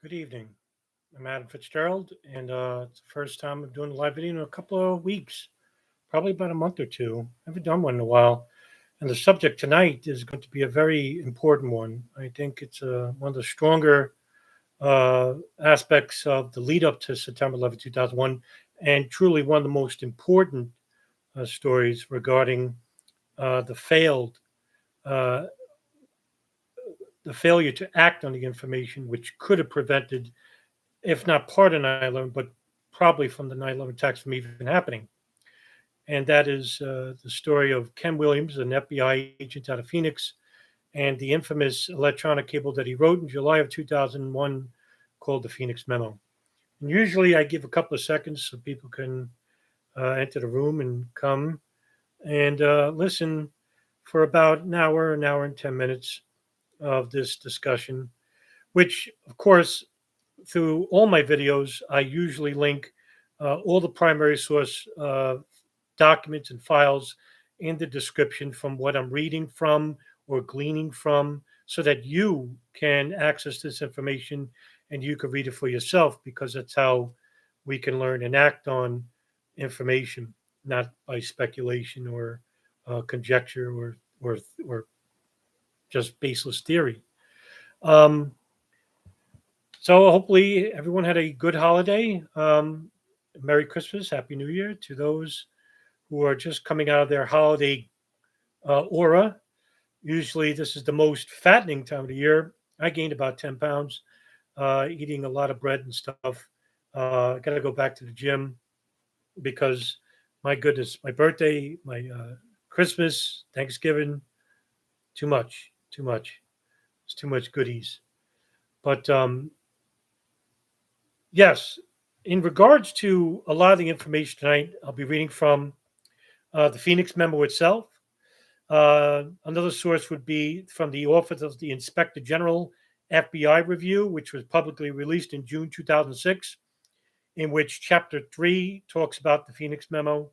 Good evening. I'm Adam Fitzgerald, and it's the first time I'm doing a live video in a couple of weeks, probably about a month or two. I haven't done one in a while. And the subject tonight is going to be a very important one. I think it's one of the stronger aspects of the lead up to September 11th, 2001, and truly one of the most important stories regarding the uh, the failure to act on the information, which could have prevented, if not part of 9/11, but probably from the 9/11 attacks from even happening. And that is the story of Ken Williams, an FBI agent out of Phoenix, and the infamous electronic cable that he wrote in July of 2001 called the Phoenix Memo. And usually I give a couple of seconds so people can enter the room and come and listen for about an hour and 10 minutes of this discussion, which, of course, through all my videos, I usually link all the primary source documents and files in the description from what I'm reading from or gleaning from so that you can access this information and you can read it for yourself because that's how we can learn and act on information, not by speculation or conjecture or just baseless theory. Um, So hopefully everyone had a good holiday. Merry Christmas, Happy New Year to those who are just coming out of their holiday aura. Usually, this is the most fattening time of the year. I gained about 10 pounds eating a lot of bread and stuff. I got to go back to the gym because, my goodness, my birthday, my Christmas, Thanksgiving, too much, too much. It's too much goodies. But yes, in regards to a lot of the information tonight, I'll be reading from the Phoenix Memo itself. Another source would be from the Office of the Inspector General FBI review, which was publicly released in June 2006, in which Chapter 3 talks about the Phoenix Memo.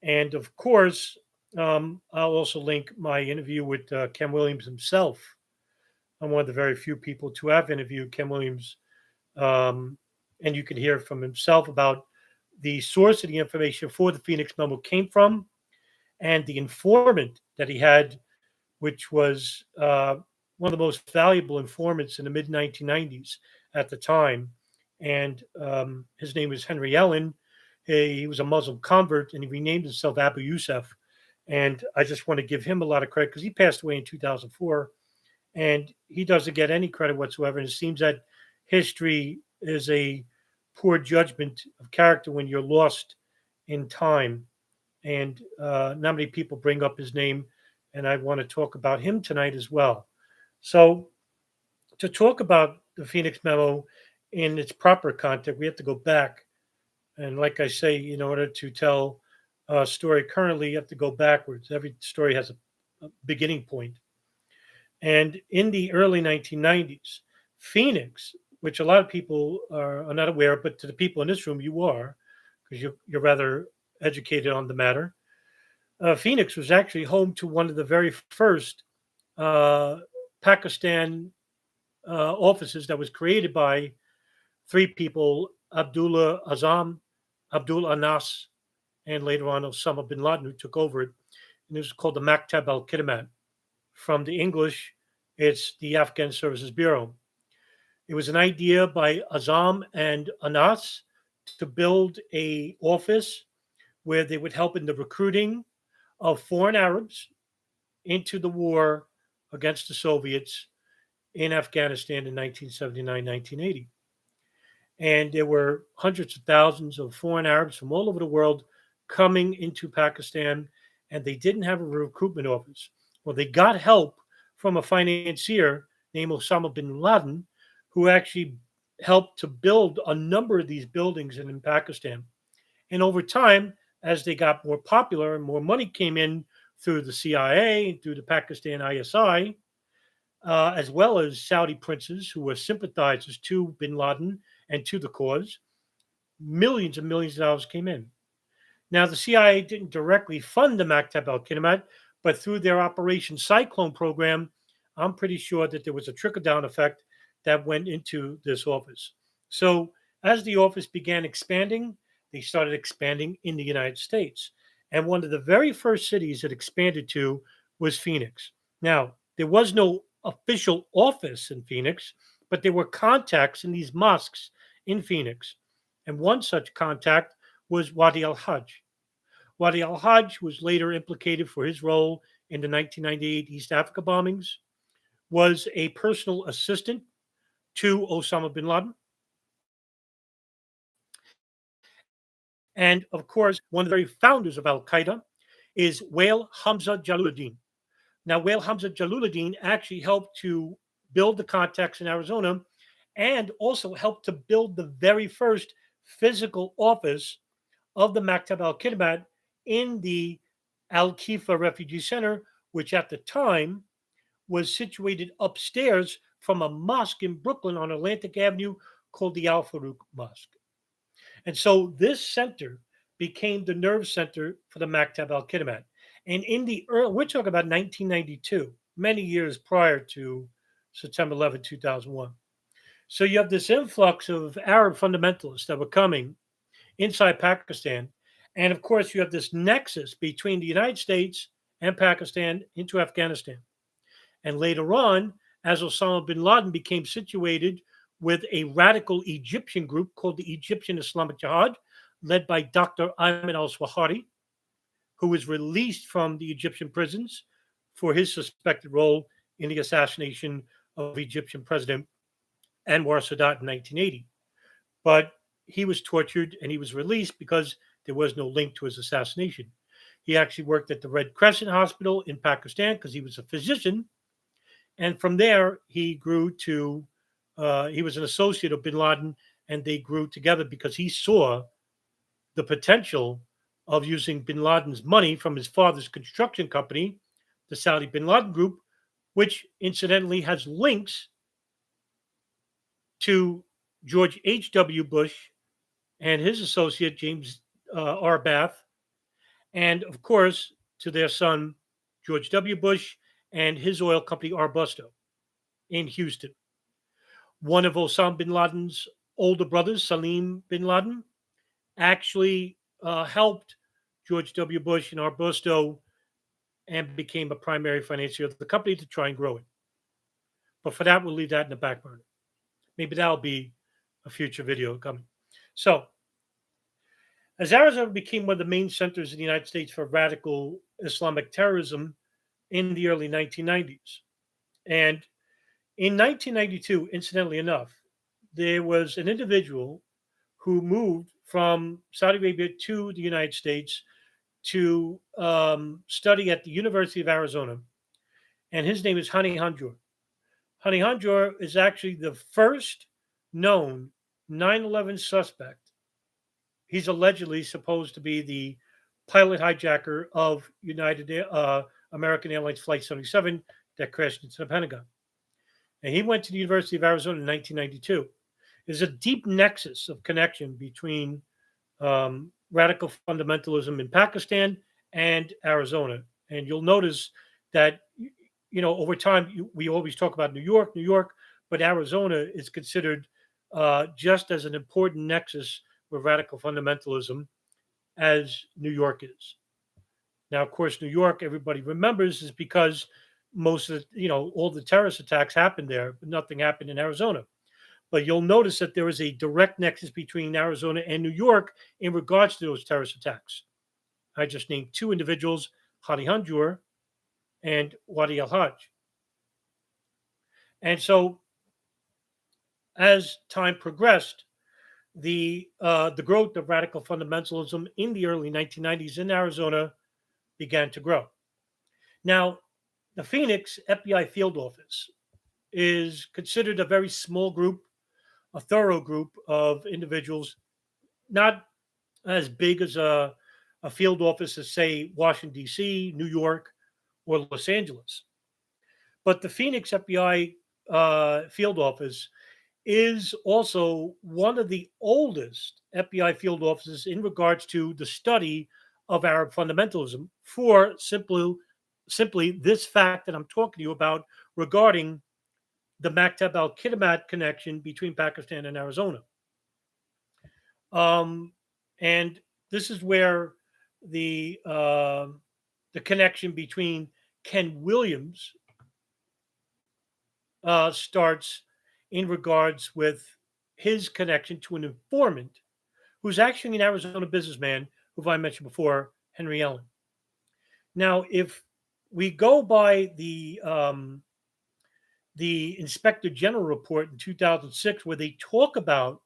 And of course, I'll also link my interview with Ken Williams himself. I'm one of the very few people to have interviewed Ken Williams, um, and you can hear from himself about the source of the information for the Phoenix Memo came from and the informant that he had, which was one of the most valuable informants in the mid 1990s at the time. And his name is Henry Ellen. He was a Muslim convert and he renamed himself Abu Yusuf. And I just want to give him a lot of credit because he passed away in 2004 and he doesn't get any credit whatsoever. And it seems that history is a poor judgment of character when you're lost in time. And not many people bring up his name, and I want to talk about him tonight as well. So, to talk about the Phoenix Memo in its proper context, we have to go back. And like I say, in order to tell a story currently, you have to go backwards. Every story has a beginning point. And in the early 1990s, Phoenix, which a lot of people are not aware, but to the people in this room, you are, because you're rather educated on the matter. Phoenix was actually home to one of the very first uh, Pakistan offices that was created by three people: Abdullah Azam, Abdul Anas, and later on Osama bin Laden, who took over it. And it was called the Maktab al Kidmat. From the English, it's the Afghan Services Bureau. It was an idea by Azam and Anas to build a office where they would help in the recruiting of foreign Arabs into the war against the Soviets in Afghanistan in 1979, 1980. And there were hundreds of thousands of foreign Arabs from all over the world coming into Pakistan, and they didn't have a recruitment office. Well, they got help from a financier named Osama bin Laden, who actually helped to build a number of these buildings in Pakistan. And over time, as they got more popular and more money came in through the CIA, through the Pakistan ISI, as well as Saudi princes who were sympathizers to bin Laden and to the cause, millions and millions of dollars came in. Now, the CIA didn't directly fund the Maktab al Kidmat, but through their Operation Cyclone program, I'm pretty sure that there was a trickle down effect that went into this office. So as the office began expanding, they started expanding in the United States. And one of the very first cities it expanded to was Phoenix. Now, there was no official office in Phoenix, but there were contacts in these mosques in Phoenix. And one such contact was Wadi al Hajj. Wadi al Hajj was later implicated for his role in the 1998 East Africa bombings, was a personal assistant to Osama bin Laden, and of course, one of the very founders of Al Qaeda is Wael Hamza Jalaluddin. Now, Wael Hamza Jalaluddin actually helped to build the contacts in Arizona and also helped to build the very first physical office of the Maktab al Kidmat in the Al Khifa Refugee Center, which at the time was situated upstairs from a mosque in Brooklyn on Atlantic Avenue called the Al Farouk Mosque. And so this center became the nerve center for the Maktab al Kidmat. And in the early, we're talking about 1992, many years prior to September 11, 2001. So you have this influx of Arab fundamentalists that were coming inside Pakistan. And of course, you have this nexus between the United States and Pakistan into Afghanistan. And later on, as Osama bin Laden became situated with a radical Egyptian group called the Egyptian Islamic Jihad, led by Dr. Ayman al Swahari, who was released from the Egyptian prisons for his suspected role in the assassination of Egyptian President Anwar Sadat in 1980. But he was tortured and he was released because there was no link to his assassination. He actually worked at the Red Crescent Hospital in Pakistan because he was a physician. And from there, he grew to, he was an associate of bin Laden, and they grew together because he saw the potential of using bin Laden's money from his father's construction company, the Saudi bin Laden Group, which incidentally has links to George H.W. Bush and his associate, James R. Bath, and of course, to their son, George W. Bush, and his oil company, Arbusto, in Houston. One of Osama bin Laden's older brothers, Salim bin Laden, actually helped George W. Bush and Arbusto and became a primary financier of the company to try and grow it. But for that, we'll leave that in the back burner. Maybe that'll be a future video coming. So, as Arizona became one of the main centers in the United States for radical Islamic terrorism in the early 1990s, and in 1992, incidentally enough, there was an individual who moved from Saudi Arabia to the United States to study at the University of Arizona, and his name is Hani Hanjour. Hani Hanjour is actually the first known 9/11 suspect. He's allegedly supposed to be the pilot hijacker of United American Airlines Flight 77 that crashed into the Pentagon. And he went to the University of Arizona in 1992. There's a deep nexus of connection between radical fundamentalism in Pakistan and Arizona. And you'll notice that, over time, we always talk about New York, but Arizona is considered just as an important nexus with radical fundamentalism as New York is. Now, of course, New York, everybody remembers, is because most of all the terrorist attacks happened there, but nothing happened in Arizona. But you'll notice that there is a direct nexus between Arizona and New York in regards to those terrorist attacks. I just named two individuals, Hani Hanjour and Wadi al Hajj. And so, as time progressed, the growth of radical fundamentalism in the early 1990s in Arizona began to grow. Now, the Phoenix FBI field office is considered a very small group, a thorough group of individuals, not as big as a field office as, say, Washington, D.C., New York, or Los Angeles. But the Phoenix FBI field office is also one of the oldest FBI field offices in regards to the study of Arab fundamentalism for simply this fact that I'm talking to you about regarding the Maktab al-Kidmat connection between Pakistan and Arizona. Um, and this is where the uh, the connection between Ken Williams starts in regards with his connection to an informant who's actually an Arizona businessman who I mentioned before, Henry Allen. Now, if we go by the Inspector General report in 2006, where they talk about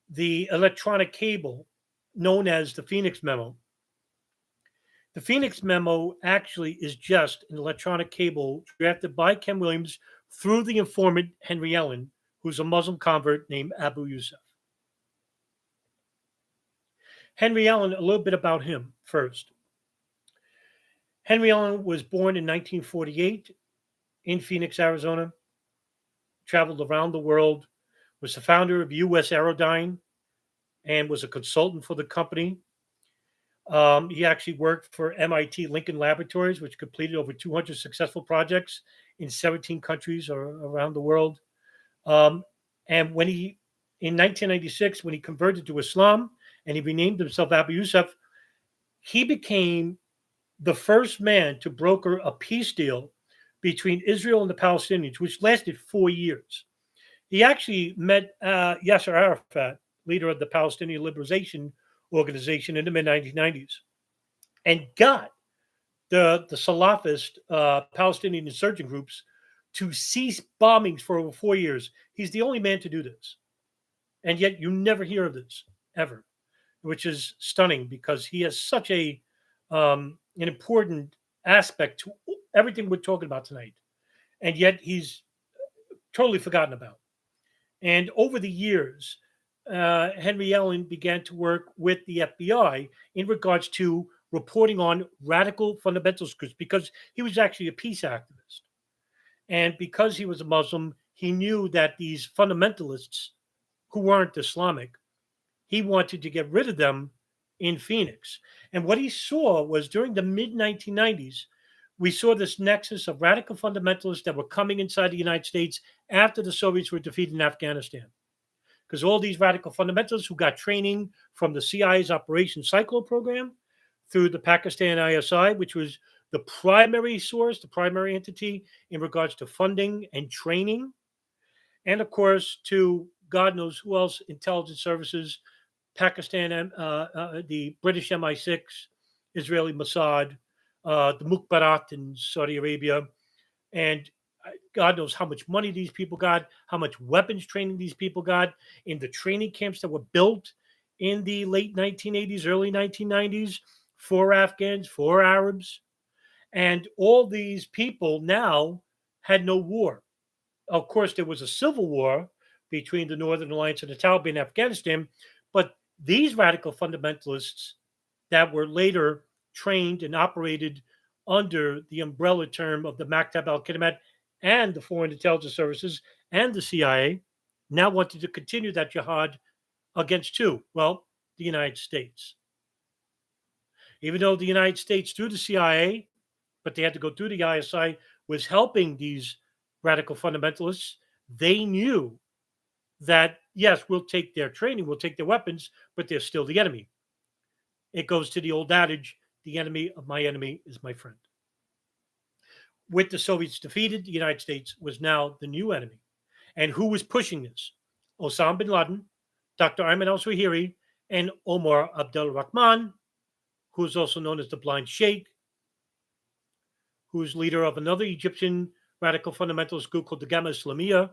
the electronic cable known as the Phoenix Memo. The Phoenix Memo actually is just an electronic cable drafted by Ken Williams through the informant Henry Allen, who's a Muslim convert named Abu Yusuf. Henry Allen, a little bit about him first. Henry Allen was born in 1948 in Phoenix, Arizona, traveled around the world, was the founder of US Aerodyne, and was a consultant for the company. He actually worked for MIT Lincoln Laboratories, which completed over 200 successful projects in 17 countries around the world. Um, and in 1996, when he converted to Islam and he renamed himself Abu Yusuf, he became the first man to broker a peace deal between Israel and the Palestinians, which lasted 4 years. He actually met Yasser Arafat, leader of the Palestinian Liberation Organization, in the mid 1990s, and got the Salafist Palestinian insurgent groups to cease bombings for over 4 years. He's the only man to do this. And yet you never hear of this ever, which is stunning because he has such an important aspect to everything we're talking about tonight. And yet he's totally forgotten about. And over the years, Henry Allen began to work with the FBI in regards to reporting on radical fundamentalist groups because he was actually a peace activist. And because he was a Muslim, he knew that these fundamentalists who weren't Islamic, he wanted to get rid of them in Phoenix. And what he saw was during the mid 1990s, we saw this nexus of radical fundamentalists that were coming inside the United States after the Soviets were defeated in Afghanistan. Because all these radical fundamentalists who got training from the CIA's Operation Cyclone program through the Pakistan ISI, which was the primary source, the primary entity in regards to funding and training, and of course to God knows who else, intelligence services, Pakistan, the British MI6, Israeli Mossad, the Mukhabarat in Saudi Arabia, and God knows how much money these people got, how much weapons training these people got in the training camps that were built in the late 1980s, early 1990s for Afghans, for Arabs. And all these people now had no war. Of course, there was a civil war between the Northern Alliance and the Taliban in Afghanistan, but these radical fundamentalists that were later trained and operated under the umbrella term of the Maktab al-Kidmat and the Foreign Intelligence Services and the CIA now wanted to continue that jihad against who? Well, the United States. Even though the United States, through the CIA, but they had to go through the ISI, was helping these radical fundamentalists, they knew that, yes, we'll take their training, we'll take their weapons, but they're still the enemy. It goes to the old adage, the enemy of my enemy is my friend. With the Soviets defeated, the United States was now the new enemy. And who was pushing this? Osama bin Laden, Dr. Ayman al Zawahiri, and Omar Abdul Rahman, who is also known as the Blind Sheikh, who's leader of another Egyptian radical fundamentalist group called the Gamma Islamiyah.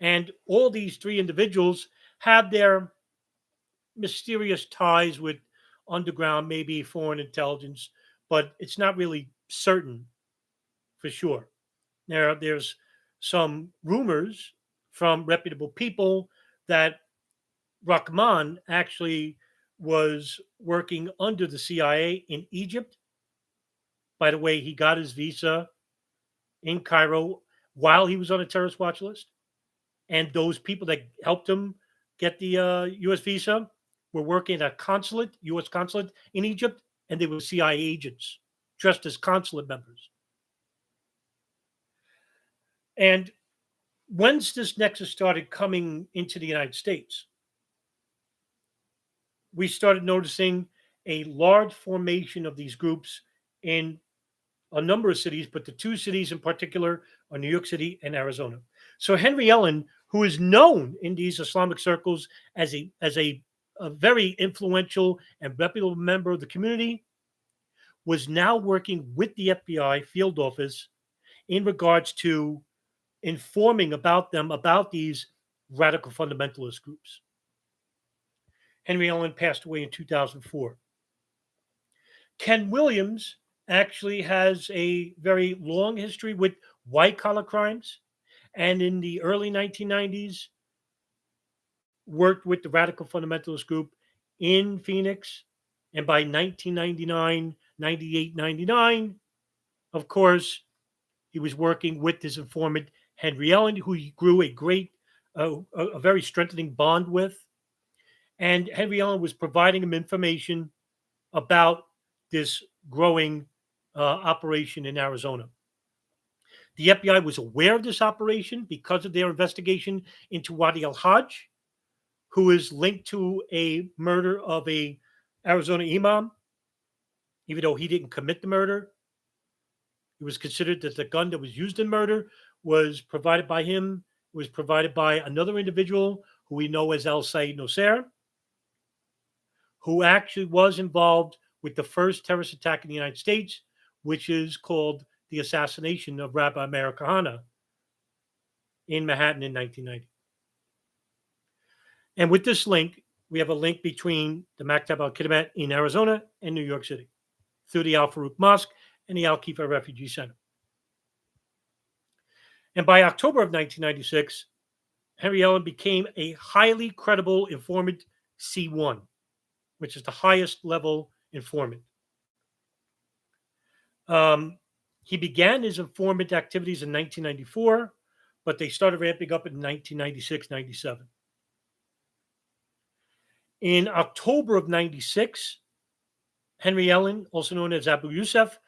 And all these three individuals have their mysterious ties with underground, maybe foreign intelligence, but it's not really certain for sure. There's some rumors from reputable people that Rahman actually was working under the CIA in Egypt. By the way, he got his visa in Cairo while he was on a terrorist watch list. And those people that helped him get the U.S. visa were working at a consulate, U.S. consulate in Egypt, and they were CIA agents dressed as consulate members. And once this nexus started coming into the United States, we started noticing a large formation of these groups in a number of cities, but the two cities in particular are New York City and Arizona. So Henry Ellen, who is known in these Islamic circles as a very influential and reputable member of the community, was now working with the FBI field office in regards to informing about them, about these radical fundamentalist groups. Henry Ellen passed away in 2004. Ken Williams actually has a very long history with white collar crimes, and in the early 1990s worked with the radical fundamentalist group in Phoenix. And by 1999, 98, 99, of course, he was working with his informant, Henry Ellen, who he grew a very strengthening bond with. And Henry Ellen was providing him information about this growing operation in Arizona. The FBI was aware of this operation because of their investigation into Wadi al-Hajj, who is linked to a murder of a Arizona imam, even though he didn't commit the murder. It was considered that the gun that was used in murder was provided by him, was provided by another individual who we know as Al Said Nosair, who actually was involved with the first terrorist attack in the United States, which is called the assassination of Rabbi Meir Kahane in Manhattan in 1990. And with this link, we have a link between the Maktab al-Kidmat in Arizona and New York City through the Al Farouk Mosque and the Al Kifa Refugee Center. And by October of 1996, Henry Ellen became a highly credible informant C1, which is the highest level informant. He began his informant activities in 1994, but they started ramping up in 1996, 97. In October of 96, Henry Ellen, also known as Abu Yusuf,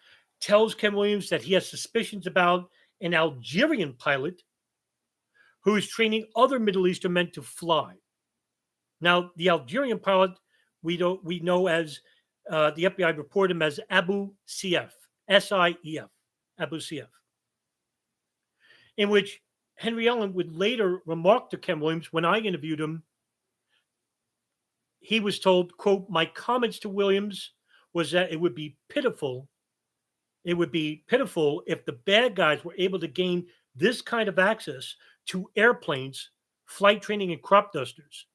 tells Ken Williams that he has suspicions about an Algerian pilot who is training other Middle Eastern men to fly. Now, the Algerian pilot we know as the FBI reported him as Abu Sief, Sief, Abu Sief, in which Henry Ellen would later remark to Ken Williams when I interviewed him. He was told, quote, my comments to Williams was that it would be pitiful. It would be pitiful if the bad guys were able to gain this kind of access to airplanes, flight training, and crop dusters.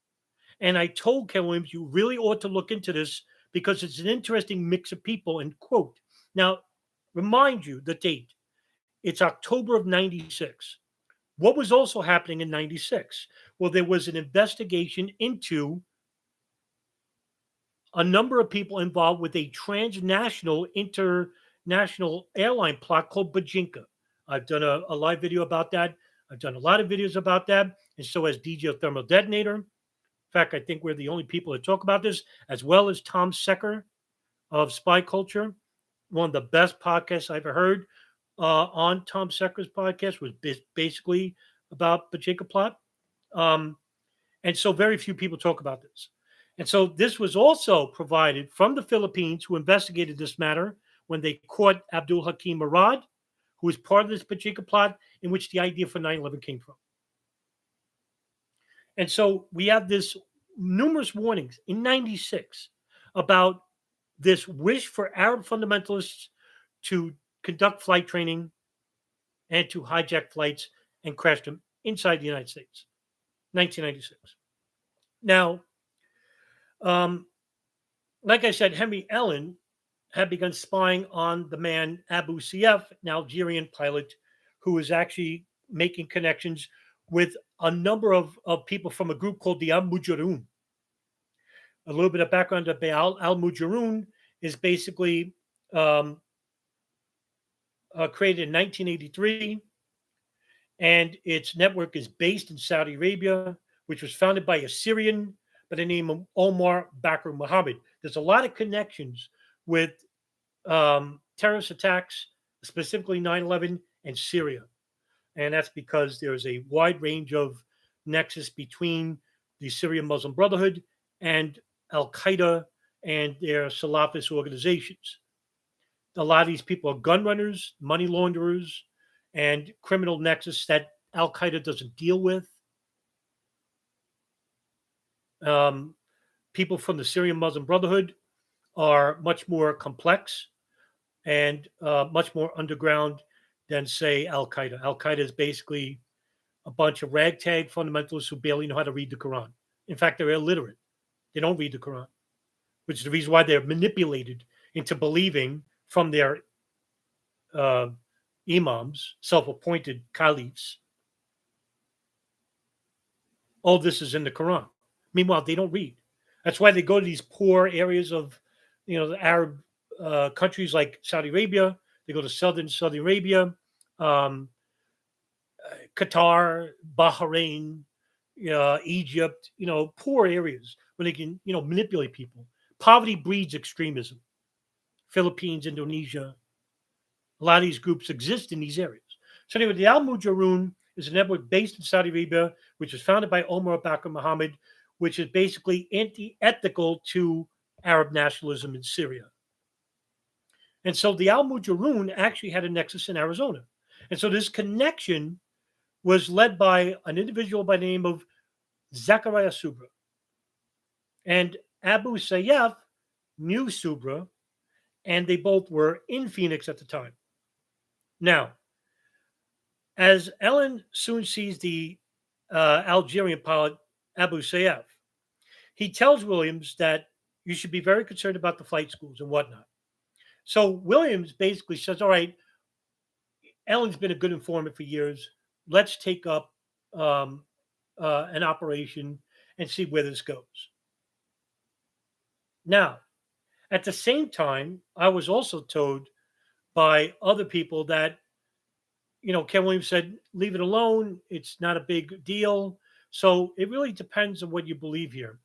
And I told Ken Williams, you really ought to look into this because it's an interesting mix of people, and quote. Now, remind you the date. It's October of 96. What was also happening in 96? Well, there was an investigation into a number of people involved with a transnational, international airline plot called Bajinka. I've done a live video about that. I've done a lot of videos about that, and so has DJ Thermal Detonator. In fact, I think we're the only people that talk about this, as well as Tom Secker of Spy Culture. One of the best podcasts I've ever heard on Tom Secker's podcast was basically about Bajinka plot. And so very few people talk about this. And so this was also provided from the Philippines, who investigated this matter when they caught Abdul Hakim Murad, who was part of this Bajinka plot in which the idea for 9/11 came from. And so we have this numerous warnings in 96 about this wish for Arab fundamentalists to conduct flight training and to hijack flights and crash them inside the United States. 1996. Now, like I said, Henry Ellen had begun spying on the man Abu Sief, an Algerian pilot, who was actually making connections with a number of people from a group called the Al Mujahideen. A little bit of background about Al Mujahideen is basically created in 1983, and its network is based in Saudi Arabia, which was founded by a Syrian by the name of Omar Bakr Mohammed. There's a lot of connections with terrorist attacks, specifically 9/11 and Syria. And that's because there's a wide range of nexus between the Syrian Muslim Brotherhood and Al Qaeda and their Salafist organizations. A lot of these people are gun runners, money launderers, and criminal nexus that Al Qaeda doesn't deal with. Um, People from the Syrian Muslim Brotherhood are much more complex and much more underground than, say, Al Qaeda. Al Qaeda is basically a bunch of ragtag fundamentalists who barely know how to read the Quran. In fact, they're illiterate. They don't read the Quran, which is the reason why they're manipulated into believing from their uh, imams, self appointed caliphs, all this is in the Quran. Meanwhile, they don't read. That's why they go to these poor areas of, the Arab countries like Saudi Arabia. They go to southern Saudi Arabia, um, Qatar, Bahrain, Egypt. Poor areas where they can, manipulate people. Poverty breeds extremism. Philippines, Indonesia. A lot of these groups exist in these areas. So anyway, the Al Mujaroon is a network based in Saudi Arabia, which was founded by Omar Bakr Mohammed, which is basically anti-ethical to Arab nationalism in Syria. And so the Al Mujaroon actually had a nexus in Arizona. And so this connection was led by an individual by the name of Zacaria Soubra. And Abu Sayyaf knew Soubra, and they both were in Phoenix at the time. Now, as Ellen soon sees the Algerian pilot Abu Sayyaf, he tells Williams that you should be very concerned about the flight schools and whatnot. So Williams basically says, all right, Ellen's been a good informant for years. Let's take up an operation and see where this goes. Now, at the same time, I was also told by other people that, Ken Williams said, leave it alone. It's not a big deal. So it really depends on what you believe here.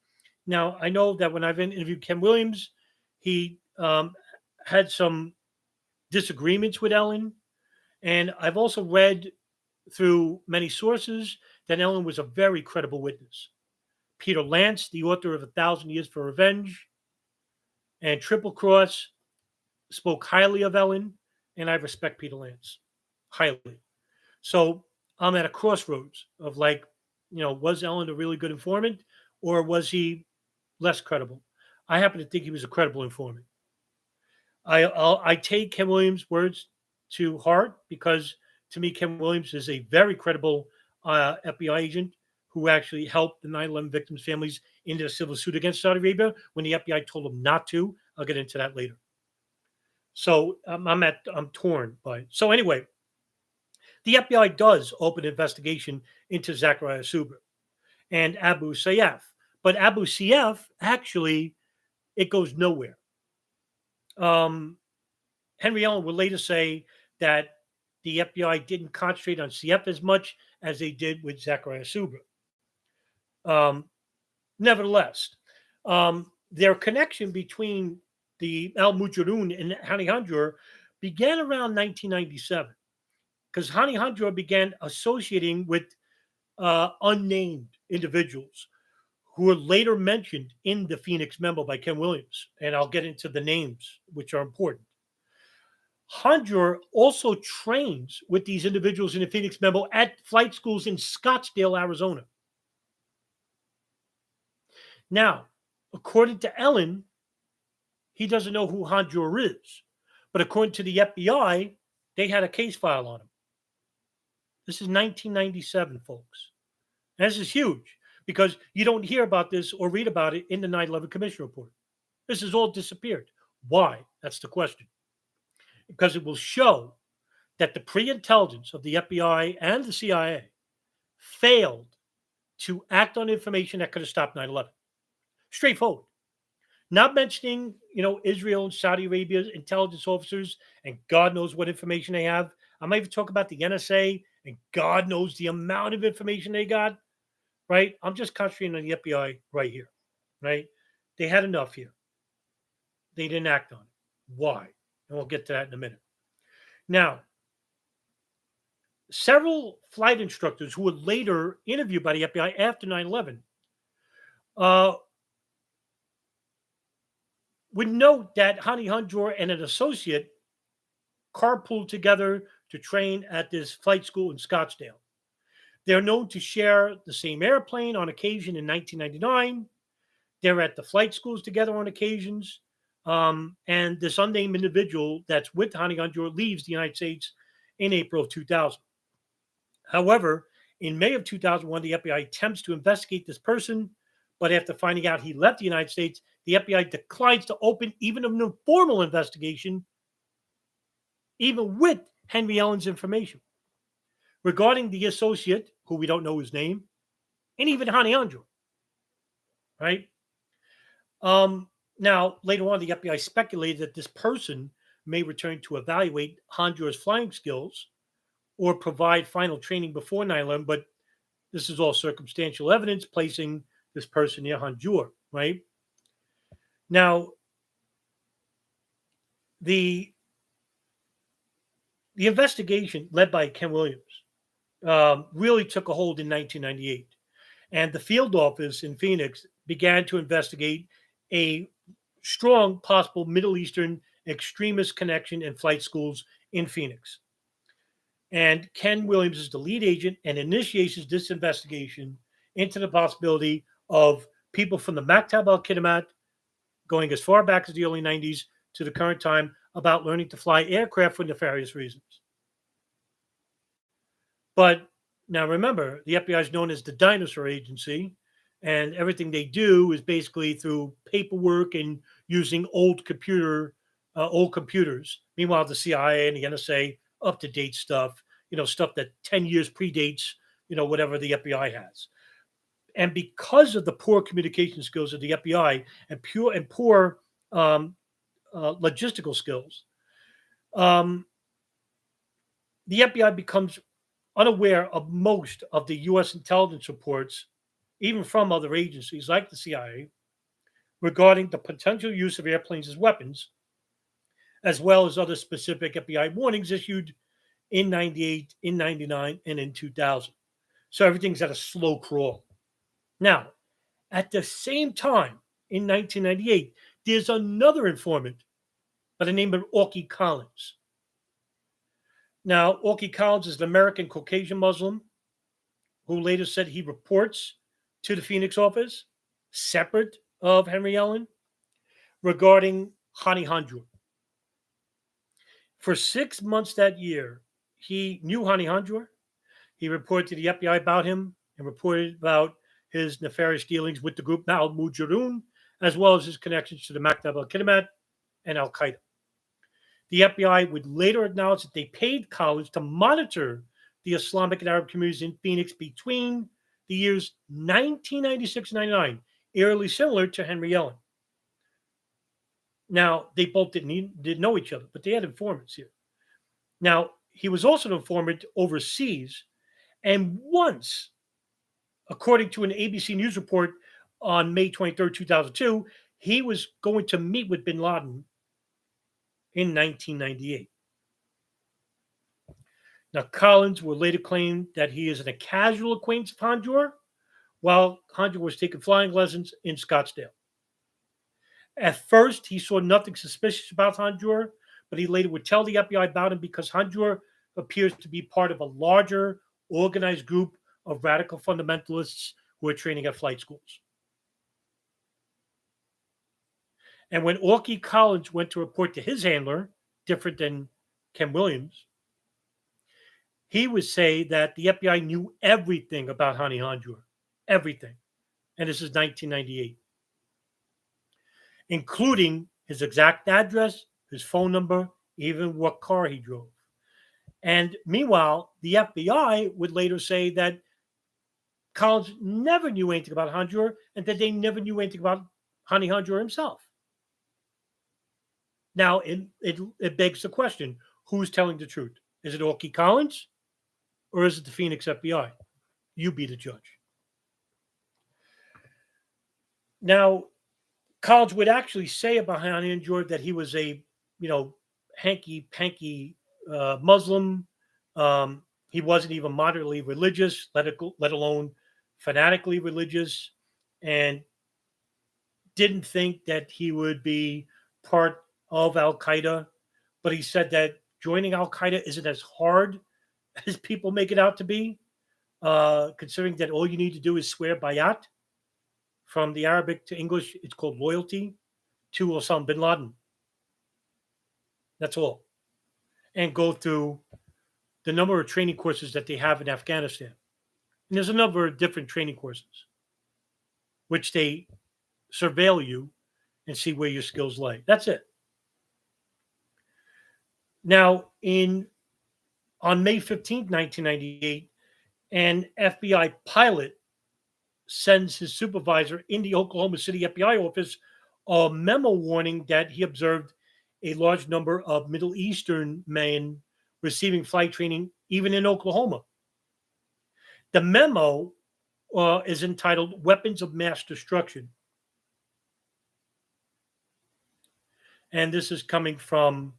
Now, I know that when I've interviewed Ken Williams, he had some disagreements with Ellen. And I've also read through many sources that Ellen was a very credible witness. Peter Lance, the author of 1,000 Years for Revenge and Triple Cross, spoke highly of Ellen, and I respect Peter Lance highly. So I'm at a crossroads of was Ellen a really good informant or was he less credible? I happen to think he was a credible informant. I take Ken Williams' words to heart because to me, Ken Williams is a very credible FBI agent who actually helped the 9/11 victims' families into a civil suit against Saudi Arabia when the FBI told them not to. I'll get into that later. So I'm torn by it. So anyway, the FBI does open an investigation into Zacaria Soubra and Abu Sayyaf, but Abu Sayyaf actually it goes nowhere. Henry Ellen would later say that the FBI didn't concentrate on Sayyaf as much as they did with Zacaria Soubra. Nevertheless, their connection between the Al Mujaroon and Hani Hanjour began around 1997 because Hani Hanjour began associating with unnamed individuals who were later mentioned in the Phoenix Memo by Ken Williams. And I'll get into the names, which are important. Hanjour also trains with these individuals in the Phoenix Memo at flight schools in Scottsdale, Arizona. Now, according to Ellen, he doesn't know who Hanjour is. But according to the FBI, they had a case file on him. This is 1997, folks. And this is huge because you don't hear about this or read about it in the 9/11 Commission Report. This has all disappeared. Why? That's the question. Because it will show that the pre-intelligence of the FBI and the CIA failed to act on information that could have stopped 9/11. Straightforward. Not mentioning, Israel and Saudi Arabia's intelligence officers and God knows what information they have. I might even talk about the NSA and God knows the amount of information they got, right? I'm just concentrating on the FBI right here, right? They had enough here. They didn't act on it. Why? And we'll get to that in a minute. Now, Several flight instructors who were later interviewed by the FBI after 9/11 uh, would note that Hani Hanjour and an associate carpooled together to train at this flight school in Scottsdale. They're known to share the same airplane on occasion in 1999. They're at the flight schools together on occasions. And this unnamed individual that's with Hani Hanjour leaves the United States in April of 2000. However, in May of 2001, the FBI attempts to investigate this person, but after finding out he left the United States, the FBI declines to open even an informal investigation, even with Henry Ellen's information regarding the associate, who we don't know his name, and even Hani Hanjour, right? Now, later on, the FBI speculated that this person may return to evaluate Hanjour's flying skills or provide final training before 9/11, but this is all circumstantial evidence placing this person near Hanjour, right? Now, the the investigation led by Ken Williams really took a hold in 1998, and the field office in Phoenix began to investigate a strong possible Middle Eastern extremist connection in flight schools in Phoenix. And Ken Williams is the lead agent and initiates this investigation into the possibility of people from the Maktab al Kidmat going as far back as the early 90s to the current time about learning to fly aircraft for nefarious reasons. But now remember, the FBI is known as the dinosaur agency, and everything they do is basically through paperwork and using old computers. Meanwhile, the CIA and the NSA up to date stuff, stuff that 10 years predates, whatever the FBI has. And because of the poor communication skills of the FBI and poor um, logistical skills, um, the FBI becomes unaware of most of the U.S. intelligence reports, even from other agencies like the CIA, regarding the potential use of airplanes as weapons, as well as other specific FBI warnings issued in 98, in 99, and in 2000. So everything's at a slow crawl. Now, at the same time, in 1998, there's another informant by the name of Orky Collins. Now, Orky Collins is an American Caucasian Muslim who later said he reports to the Phoenix office, separate of Henry Ellen, regarding Hani Hanjour. For 6 months that year, he knew Hani Hanjour. He reported to the FBI about him and reported about his nefarious dealings with the group Mal Mujahideen, as well as his connections to the Maktab al-Kidmat and Al-Qaeda. The FBI would later acknowledge that they paid Collins to monitor the Islamic and Arab communities in Phoenix between the years 1996 and 99, eerily similar to Henry Ellen. Now, they both didn't know each other, but they had informants here. Now, he was also an informant overseas, and once, according to an ABC News report on May 23rd, 2002, he was going to meet with bin Laden in 1998. Now, Collins will later claim that he is a casual acquaintance of Hanjour, while Hanjour was taking flying lessons in Scottsdale. At first, he saw nothing suspicious about Hanjour, but he later would tell the FBI about him because Hanjour appears to be part of a larger, organized group of radical fundamentalists who are training at flight schools. And when Orky Collins went to report to his handler, different than Ken Williams, he would say that the FBI knew everything about Hani Hanjour, everything. And this is 1998, including his exact address, his phone number, even what car he drove. And meanwhile, the FBI would later say that Collins never knew anything about Hanjour and that they never knew anything about Hani Hanjour himself. Now, it begs the question, who's telling the truth? Is it Orky Collins or is it the Phoenix FBI? You be the judge. Now, Collins would actually say about Hani Hanjour that he was a, hanky-panky Muslim He wasn't even moderately religious, let alone fanatically religious, and didn't think that he would be part of Al Qaeda. But he said that joining Al Qaeda isn't as hard as people make it out to be, considering that all you need to do is swear bayat. From the Arabic to English, it's called loyalty to Osama bin Laden. That's all. And go through the number of training courses that they have in Afghanistan. And there's a number of different training courses, which they surveil you and see where your skills lay. That's it. Now, in on May 15th, 1998, an FBI pilot sends his supervisor in the Oklahoma City FBI office a memo warning that he observed a large number of Middle Eastern men receiving flight training, even in Oklahoma. The memo is entitled Weapons of Mass Destruction. And this is coming from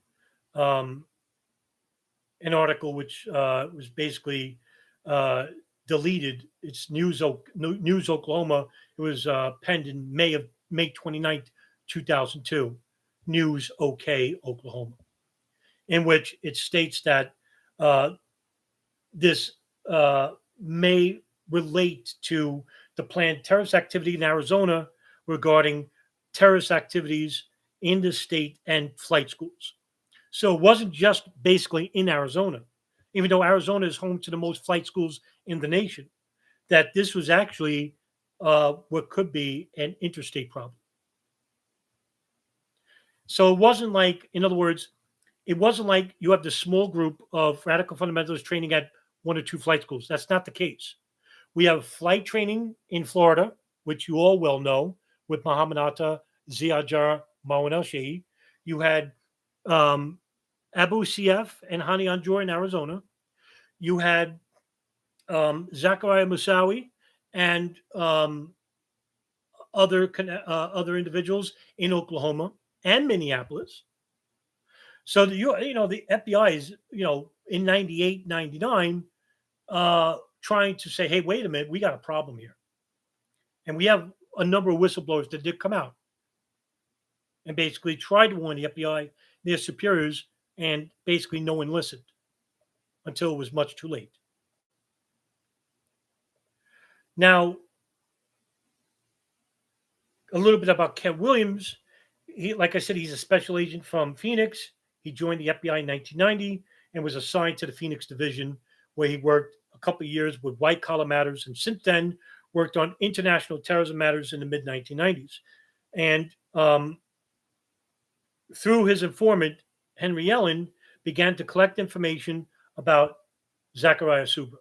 an article which was basically deleted. It's News Oklahoma. It was penned in May 29th, 2002. News OK Oklahoma, in which it states that this may relate to the planned terrorist activity in Arizona regarding terrorist activities in the state and flight schools. So it wasn't just basically in Arizona, even though Arizona is home to the most flight schools in the nation, that this was actually what could be an interstate problem. So it wasn't like, in other words, it wasn't like you have this small group of radical fundamentalists training at one or two flight schools. That's not the case. We have flight training in Florida, which you all well know, with Muhammad Atta, Ziajar, Mawan al-Shehhi. You had Abu Siaf and Hani Anjor in Arizona. You had Zacaria Moussaoui and other individuals in Oklahoma and Minneapolis. So the FBI is in 98, 99 trying to say, hey, wait a minute, we got a problem here, and we have a number of whistleblowers that did come out and basically tried to warn the FBI, their superiors, and basically no one listened until it was much too late. Now, a little bit about Ken Williams. Like I said, he's a special agent from Phoenix. He joined the FBI in 1990 and was assigned to the Phoenix division, where he worked a couple of years with white collar matters, and since then worked on international terrorism matters in the mid 1990s. And through his informant, Henry Yellen, began to collect information about Zacaria Soubra.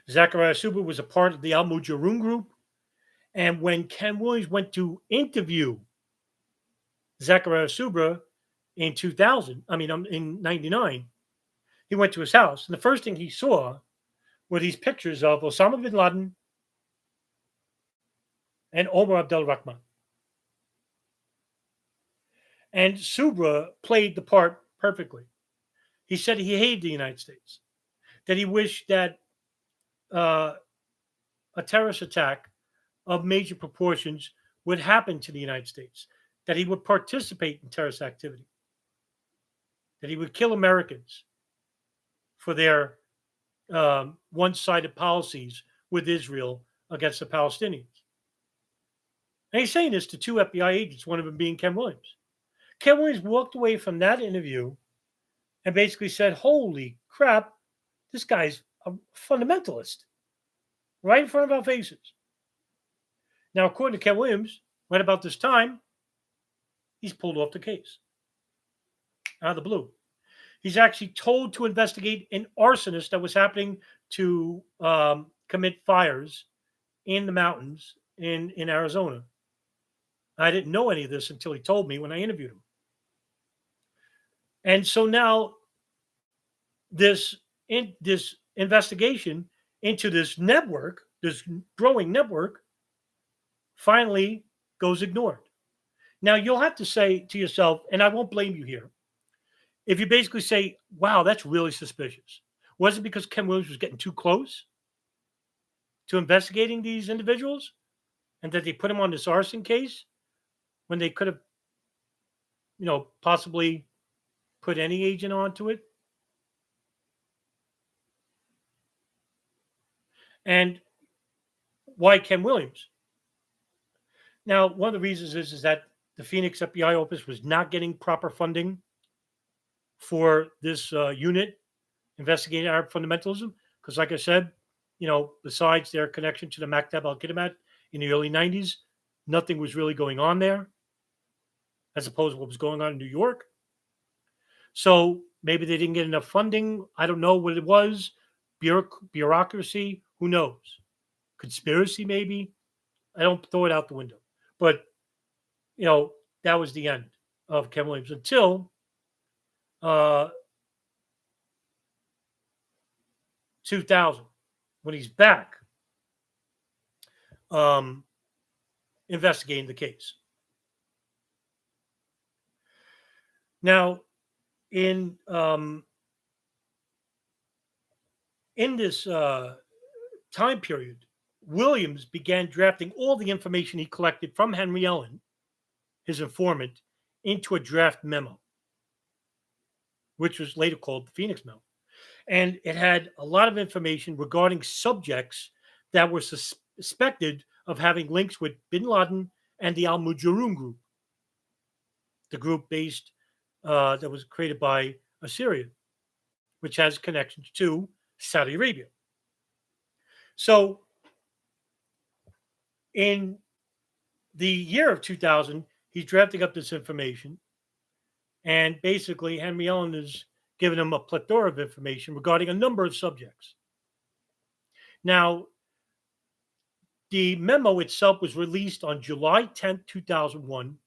Zacaria Soubra was a part of the Al Mujahroon group. And when Ken Williams went to interview Zacaria Soubra in 2000, in 99, he went to his house. And the first thing he saw were these pictures of Osama bin Laden and Omar Abdel Rahman. And Soubra played the part perfectly. He said he hated the United States, that he wished that a terrorist attack of major proportions would happen to the United States, that he would participate in terrorist activity, that he would kill Americans for their one-sided policies with Israel against the Palestinians. And he's saying this to two FBI agents, one of them being Ken Williams. Ken Williams walked away from that interview and basically said, holy crap, this guy's a fundamentalist right in front of our faces. Now, according to Ken Williams, right about this time, he's pulled off the case out of the blue. He's actually told to investigate an arsonist that was happening to commit fires in the mountains in Arizona. I didn't know any of this until he told me when I interviewed him. And so now this investigation into this network, this growing network, finally goes ignored. Now, you'll have to say to yourself, and I won't blame you here, if you basically say, wow, that's really suspicious, was it because Ken Williams was getting too close to investigating these individuals and that they put him on this arson case when they could have, possibly put any agent onto it? And why Ken Williams? Now, one of the reasons is that the Phoenix FBI office was not getting proper funding for this unit investigating Arab fundamentalism. Because, like I said, besides their connection to the Maktab al Kidmat in the early 90s, nothing was really going on there as opposed to what was going on in New York. So maybe they didn't get enough funding. I don't know what it was. Bureaucracy, who knows? Conspiracy, maybe. I don't throw it out the window. But, that was the end of Ken Williams until uh, 2000 when he's back um, investigating the case. Now, in this time period, Williams began drafting all the information he collected from Henry Ellen, his informant, into a draft memo, which was later called the Phoenix Memo. And it had a lot of information regarding subjects that were suspected of having links with bin Laden and the Al Mujahideen group, the group based that was created by Assyria, which has connections to Saudi Arabia. So, in the year of 2000, he's drafting up this information, and basically, Henry Ellen is giving him a plethora of information regarding a number of subjects. Now, the memo itself was released on July 10th, 2001,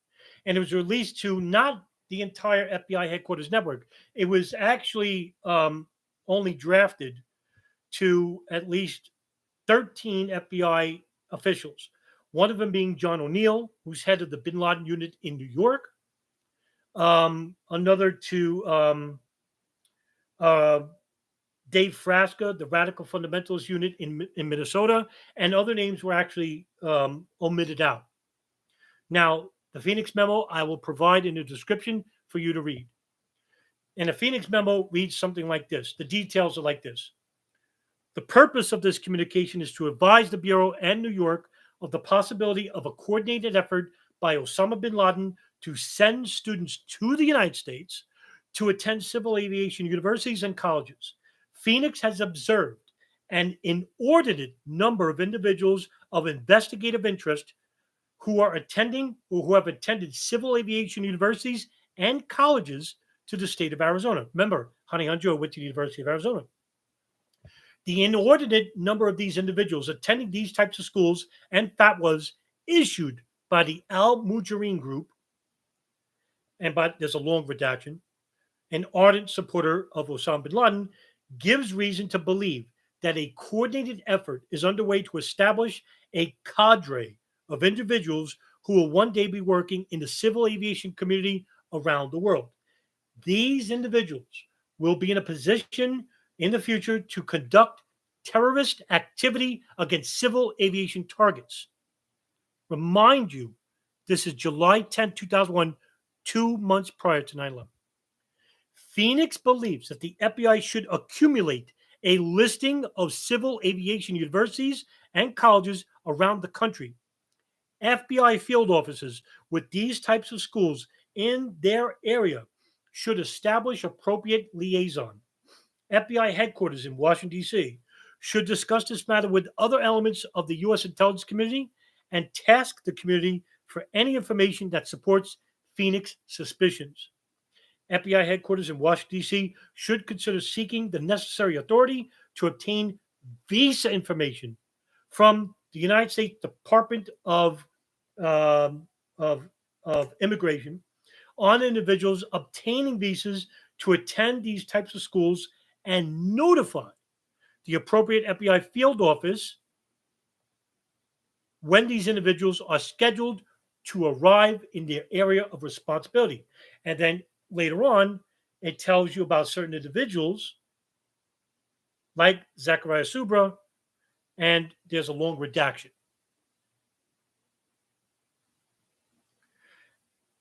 and it was released to not the entire FBI headquarters network. It was actually only drafted to at least 13 FBI officials, one of them being John O'Neill, who's head of the bin Laden unit in New York, another to Dave Frasca, the Radical Fundamentalist Unit in Minnesota, and other names were actually omitted out. Now, the Phoenix Memo I will provide in the description for you to read. And the Phoenix Memo reads something like this. The details are like this. The purpose of this communication is to advise the Bureau and New York of the possibility of a coordinated effort by Osama bin Laden to send students to the United States to attend civil aviation universities and colleges. Phoenix has observed an inordinate number of individuals of investigative interest who are attending or who have attended civil aviation universities and colleges to the state of Arizona. Remember, Honey Hanjo went to the University of Arizona. The inordinate number of these individuals attending these types of schools and fatwas issued by the Al Mujahideen group, and there's a long redaction, an ardent supporter of Osama bin Laden, gives reason to believe that a coordinated effort is underway to establish a cadre of individuals who will one day be working in the civil aviation community around the world. These individuals will be in a position in the future to conduct terrorist activity against civil aviation targets. Remind you, this is July 10, 2001, 2 months prior to 9/11. Phoenix believes that the FBI should accumulate a listing of civil aviation universities and colleges around the country. FBI field offices with these types of schools in their area should establish appropriate liaison. FBI headquarters in Washington, D.C. should discuss this matter with other elements of the U.S. intelligence community and task the community for any information that supports Phoenix suspicions. FBI headquarters in Washington, D.C. should consider seeking the necessary authority to obtain visa information from the United States Department um, of, of Immigration on individuals obtaining visas to attend these types of schools and notify the appropriate FBI field office when these individuals are scheduled to arrive in their area of responsibility. And then later on, it tells you about certain individuals like Zacaria Soubra, and there's a long redaction.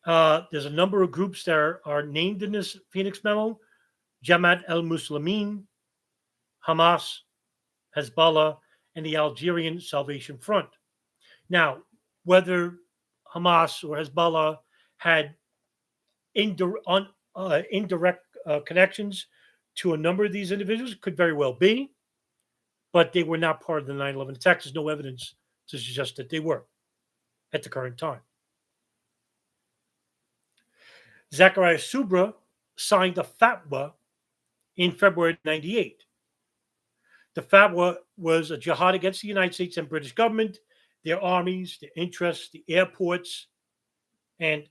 There's a number of groups that are named in this Phoenix Memo: Jamaat al-Muslimin, Hamas, Hezbollah, and the Algerian Salvation Front. Now, whether Hamas or Hezbollah had indirect connections to a number of these individuals could very well be, but they were not part of the 9/11 attacks. There's no evidence to suggest that they were at the current time. Zacaria Soubra signed a fatwa in February 98. The fatwa was a jihad against the United States and British government, their armies, their interests, the airports, and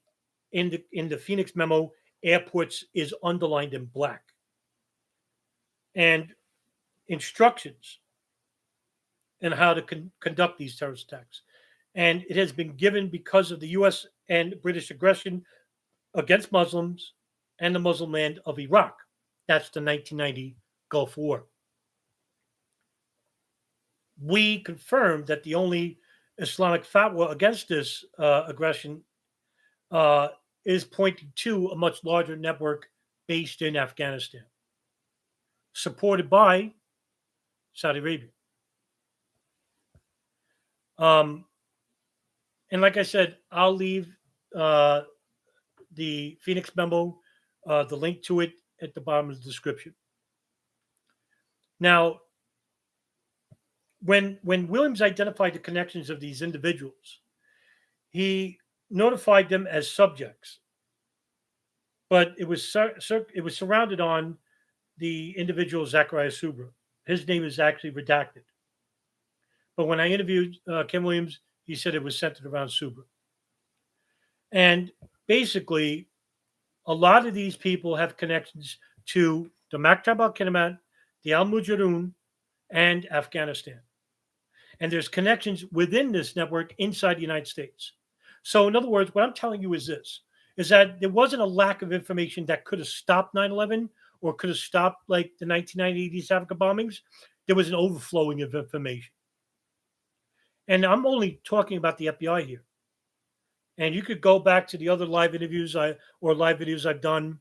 in the Phoenix Memo, airports is underlined in black. And instructions on how to conduct these terrorist attacks. And it has been given because of the U.S. and British aggression against Muslims and the Muslim land of Iraq. That's the 1990 Gulf War. We confirmed that the only Islamic fatwa against this aggression is pointing to a much larger network based in Afghanistan, supported by Saudi Arabia. And like I said, I'll leave the Phoenix Memo, the link to it at the bottom of the description. Now, when Williams identified the connections of these individuals, he notified them as subjects, but it was surrounded on the individual Zacaria Soubra. His name is actually redacted. But when I interviewed Ken Williams, he said it was centered around Soubra. And basically, a lot of these people have connections to the Maktab al-Kinamat, the Al-Mujahideen, and Afghanistan. And there's connections within this network inside the United States. So in other words, what I'm telling you is this, is that there wasn't a lack of information that could have stopped 9/11 or could have stopped like the 1990 East Africa bombings. There was an overflowing of information. And I'm only talking about the FBI here. And you could go back to the other live interviews live videos I've done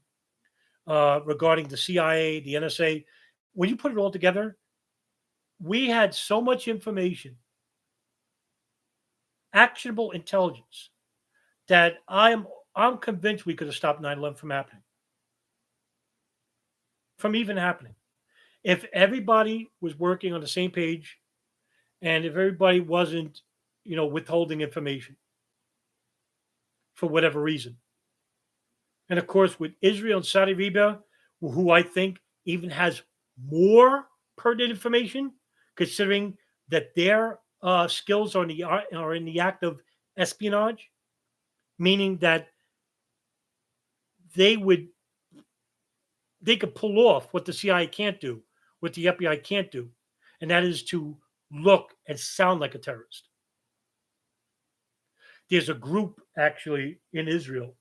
regarding the CIA, the NSA. When you put it all together, we had so much information, actionable intelligence, that I'm convinced we could have stopped 9/11 from happening, from even happening. If everybody was working on the same page, and if everybody wasn't, withholding information for whatever reason. And of course, with Israel and Saudi Arabia, who I think even has more pertinent information, considering that their skills are in the act of espionage, meaning that they could pull off what the CIA can't do, what the FBI can't do, and that is to look and sound like a terrorist. There's a group actually in Israel.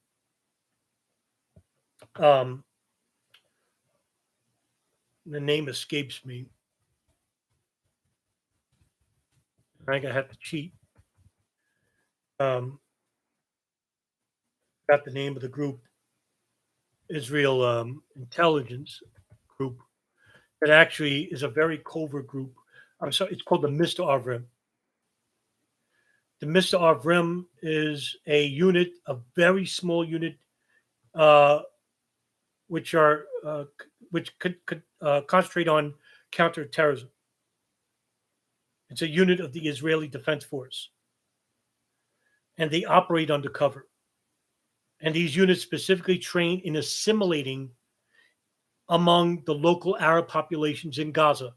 The name escapes me. I think I have to cheat. Got the name of the group, Israel Intelligence Group, that actually is a very covert group. I'm sorry, it's called the Mr. Avrim. The Mr. Avrim is a unit, a very small unit, which could concentrate on counterterrorism. It's a unit of the Israeli Defense Force, and they operate undercover. And these units specifically train in assimilating among the local Arab populations in Gaza.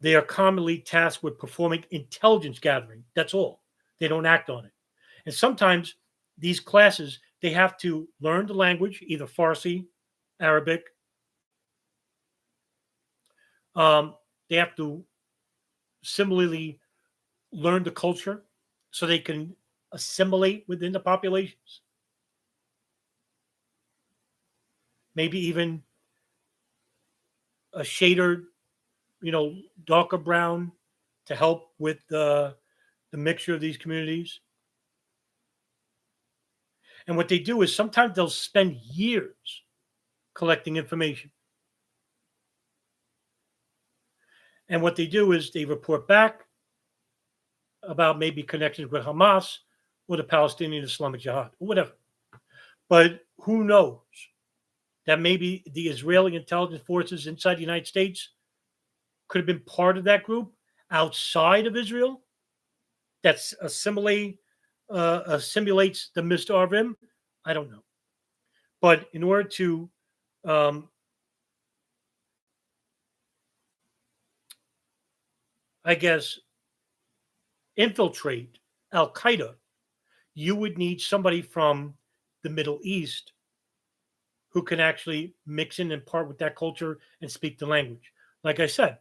They are commonly tasked with performing intelligence gathering. That's all. They don't act on it. And sometimes these classes, they have to learn the language, either Farsi, Arabic. They have to similarly learn the culture so they can assimilate within the populations. maybe even a shader, darker brown to help with the mixture of these communities. And what they do is sometimes they'll spend years collecting information. And what they do is they report back about maybe connections with Hamas or the Palestinian Islamic Jihad or whatever. But who knows that maybe the Israeli intelligence forces inside the United States could have been part of that group outside of Israel that's simulates the Mr. Arvim? I don't know. But in order to, um, I guess, infiltrate Al Qaeda, you would need somebody from the Middle East who can actually mix in and part with that culture and speak the language. Like I said,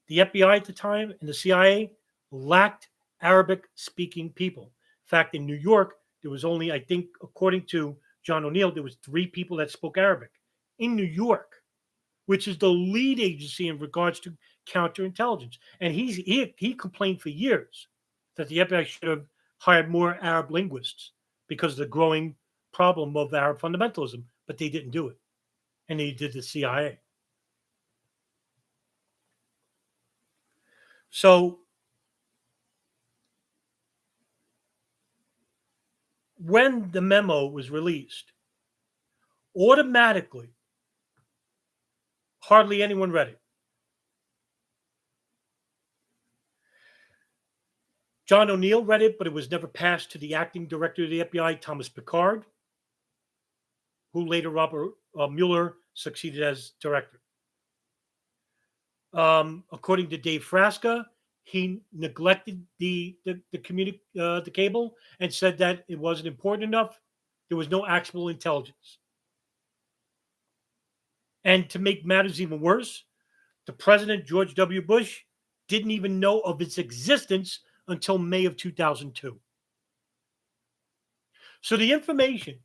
the FBI at the time and the CIA lacked Arabic speaking people. In fact, in New York, there was only, I think, according to John O'Neill, there was 3 people that spoke Arabic in New York, which is the lead agency in regards to counterintelligence. And he complained for years that the FBI should have hired more Arab linguists because of the growing problem of Arab fundamentalism, but they didn't do it. And they did the CIA. So when the memo was released, automatically, hardly anyone read it. John O'Neill read it, but it was never passed to the acting director of the FBI, Thomas Picard, who later Robert Mueller succeeded as director. According to Dave Frasca, he neglected the cable and said that it wasn't important enough. There was no actionable intelligence. And to make matters even worse, the president, George W. Bush, didn't even know of its existence until May of 2002. So the information,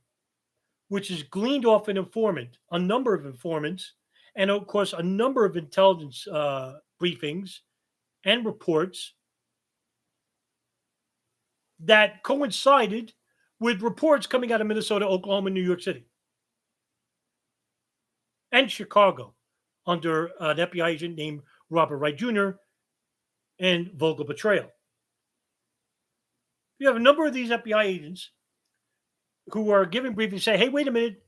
which is gleaned off an informant, a number of informants, and of course, a number of intelligence briefings and reports that coincided with reports coming out of Minnesota, Oklahoma, New York City, and Chicago under an FBI agent named Robert Wright Jr. and Vogel Betrayal. You have a number of these FBI agents who are giving briefings say, hey, wait a minute.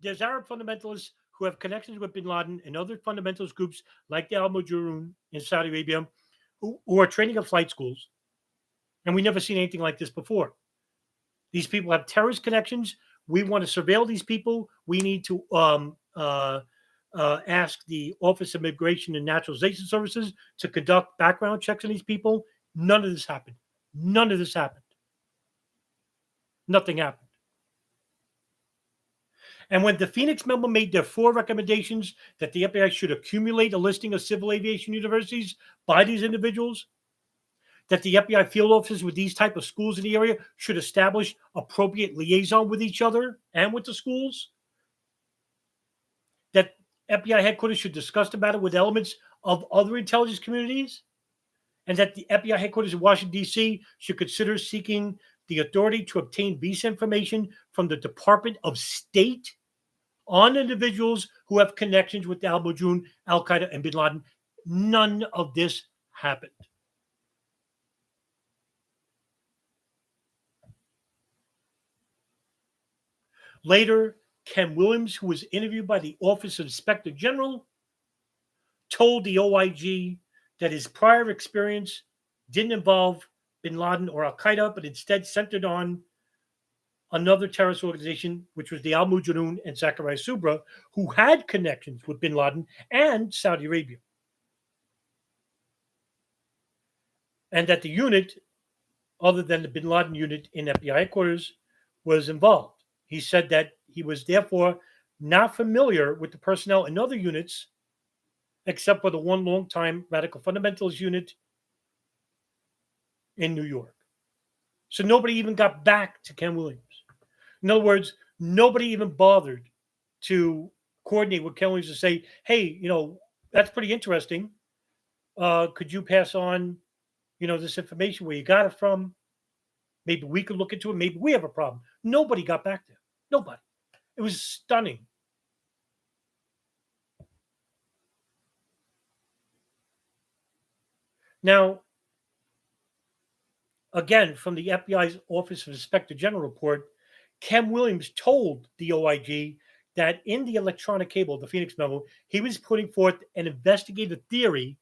There's Arab fundamentalists who have connections with bin Laden and other fundamentalist groups like the Al Mujahideen in Saudi Arabia who are training at flight schools. And we never seen anything like this before. These people have terrorist connections. We want to surveil these people. We need to ask the Office of Immigration and Naturalization Services to conduct background checks on these people. None of this happened. None of this happened. Nothing happened. And when the Phoenix Memo made their 4 recommendations that the FBI should accumulate a listing of civil aviation universities by these individuals, that the FBI field officers with these type of schools in the area should establish appropriate liaison with each other and with the schools, that FBI headquarters should discuss the matter with elements of other intelligence communities, and that the FBI headquarters in Washington, D.C. should consider seeking the authority to obtain visa information from the Department of State on individuals who have connections with Al Mujahideen, Al Qaeda, and bin Laden. None of this happened. Later, Ken Williams, who was interviewed by the Office of Inspector General, told the OIG that his prior experience didn't involve bin Laden or Al Qaeda, but instead centered on another terrorist organization, which was the Al Mujahideen and Zacaria Soubra, who had connections with bin Laden and Saudi Arabia. And that the unit, other than the bin Laden unit in FBI headquarters, was involved. He said that he was therefore not familiar with the personnel in other units, except for the one long-time radical fundamentalist unit in New York. So nobody even got back to Ken Williams. In other words, Nobody even bothered to coordinate with Ken Williams to say, "Hey, that's pretty interesting. Could you pass on, this information where you got it from? Maybe we could look into it. Maybe we have a problem." Nobody got back there. Nobody. It was stunning. Now, again, from the FBI's Office of Inspector General report, Ken Williams told the OIG that in the electronic cable, the Phoenix Memo, he was putting forth an investigative theory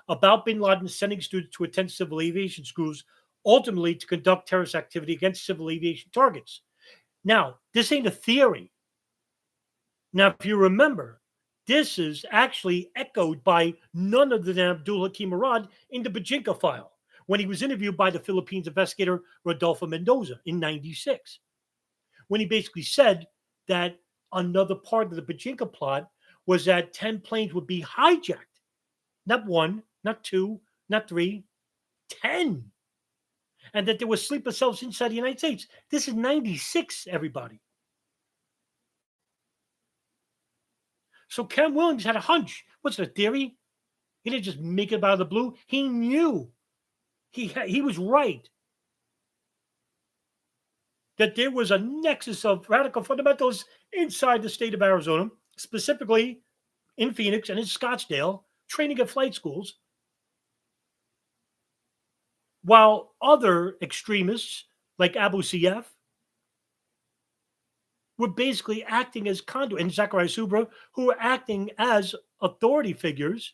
about bin Laden sending students to attend civil aviation schools, ultimately to conduct terrorist activity against civil aviation targets. Now, this ain't a theory. Now, if you remember, this is actually echoed by none other than Abdul Hakim Murad in the Bajinka file when he was interviewed by the Philippines investigator Rodolfo Mendoza in 96, when he basically said that another part of the Bajinka plot was that 10 planes would be hijacked. Not one, not two, not three, 10. And that there were sleeper cells inside the United States. This is 96, everybody. So Ken Williams had a hunch. What's the theory? He didn't just make it out of the blue. He knew. He was right that there was a nexus of radical fundamentals inside the state of Arizona, specifically in Phoenix and in Scottsdale, training at flight schools, while other extremists like Abu Sayyaf were basically acting as conduit, and Zacaria Soubra, who were acting as authority figures,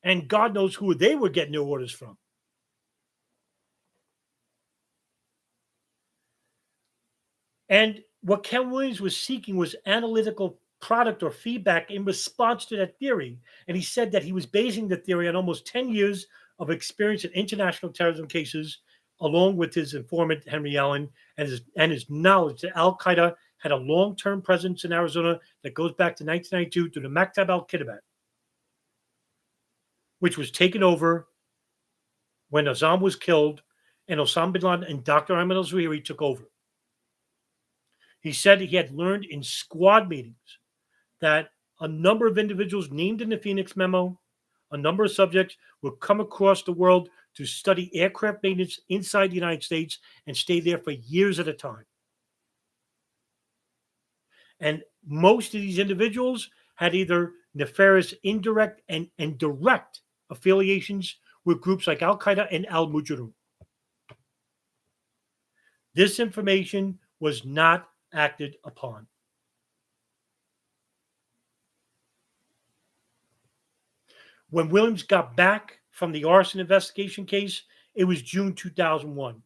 and God knows who they were getting their orders from. And what Ken Williams was seeking was analytical product or feedback in response to that theory. And he said that he was basing the theory on almost 10 years of experience in international terrorism cases, along with his informant, Henry Allen, and his knowledge that Al Qaeda had a long term presence in Arizona that goes back to 1992 through the Maktab al Kitabat, which was taken over when Azam was killed and Osama bin Laden and Dr. Ayman al Zawahiri took over. He said he had learned in squad meetings that a number of individuals named in the Phoenix Memo, a number of subjects, would come across the world to study aircraft maintenance inside the United States and stay there for years at a time. And most of these individuals had either nefarious indirect and direct affiliations with groups like Al Qaeda and Al Mujahideen. This information was not acted upon. When Williams got back from the arson investigation case, it was June 2001.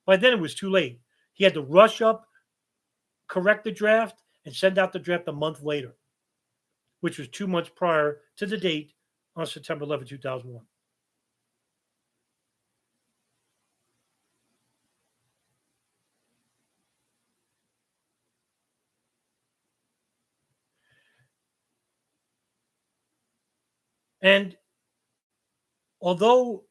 By then, it was too late. He had to rush up, correct the draft, and send out the draft a month later, which was 2 months prior to the date on September 11, 2001. And although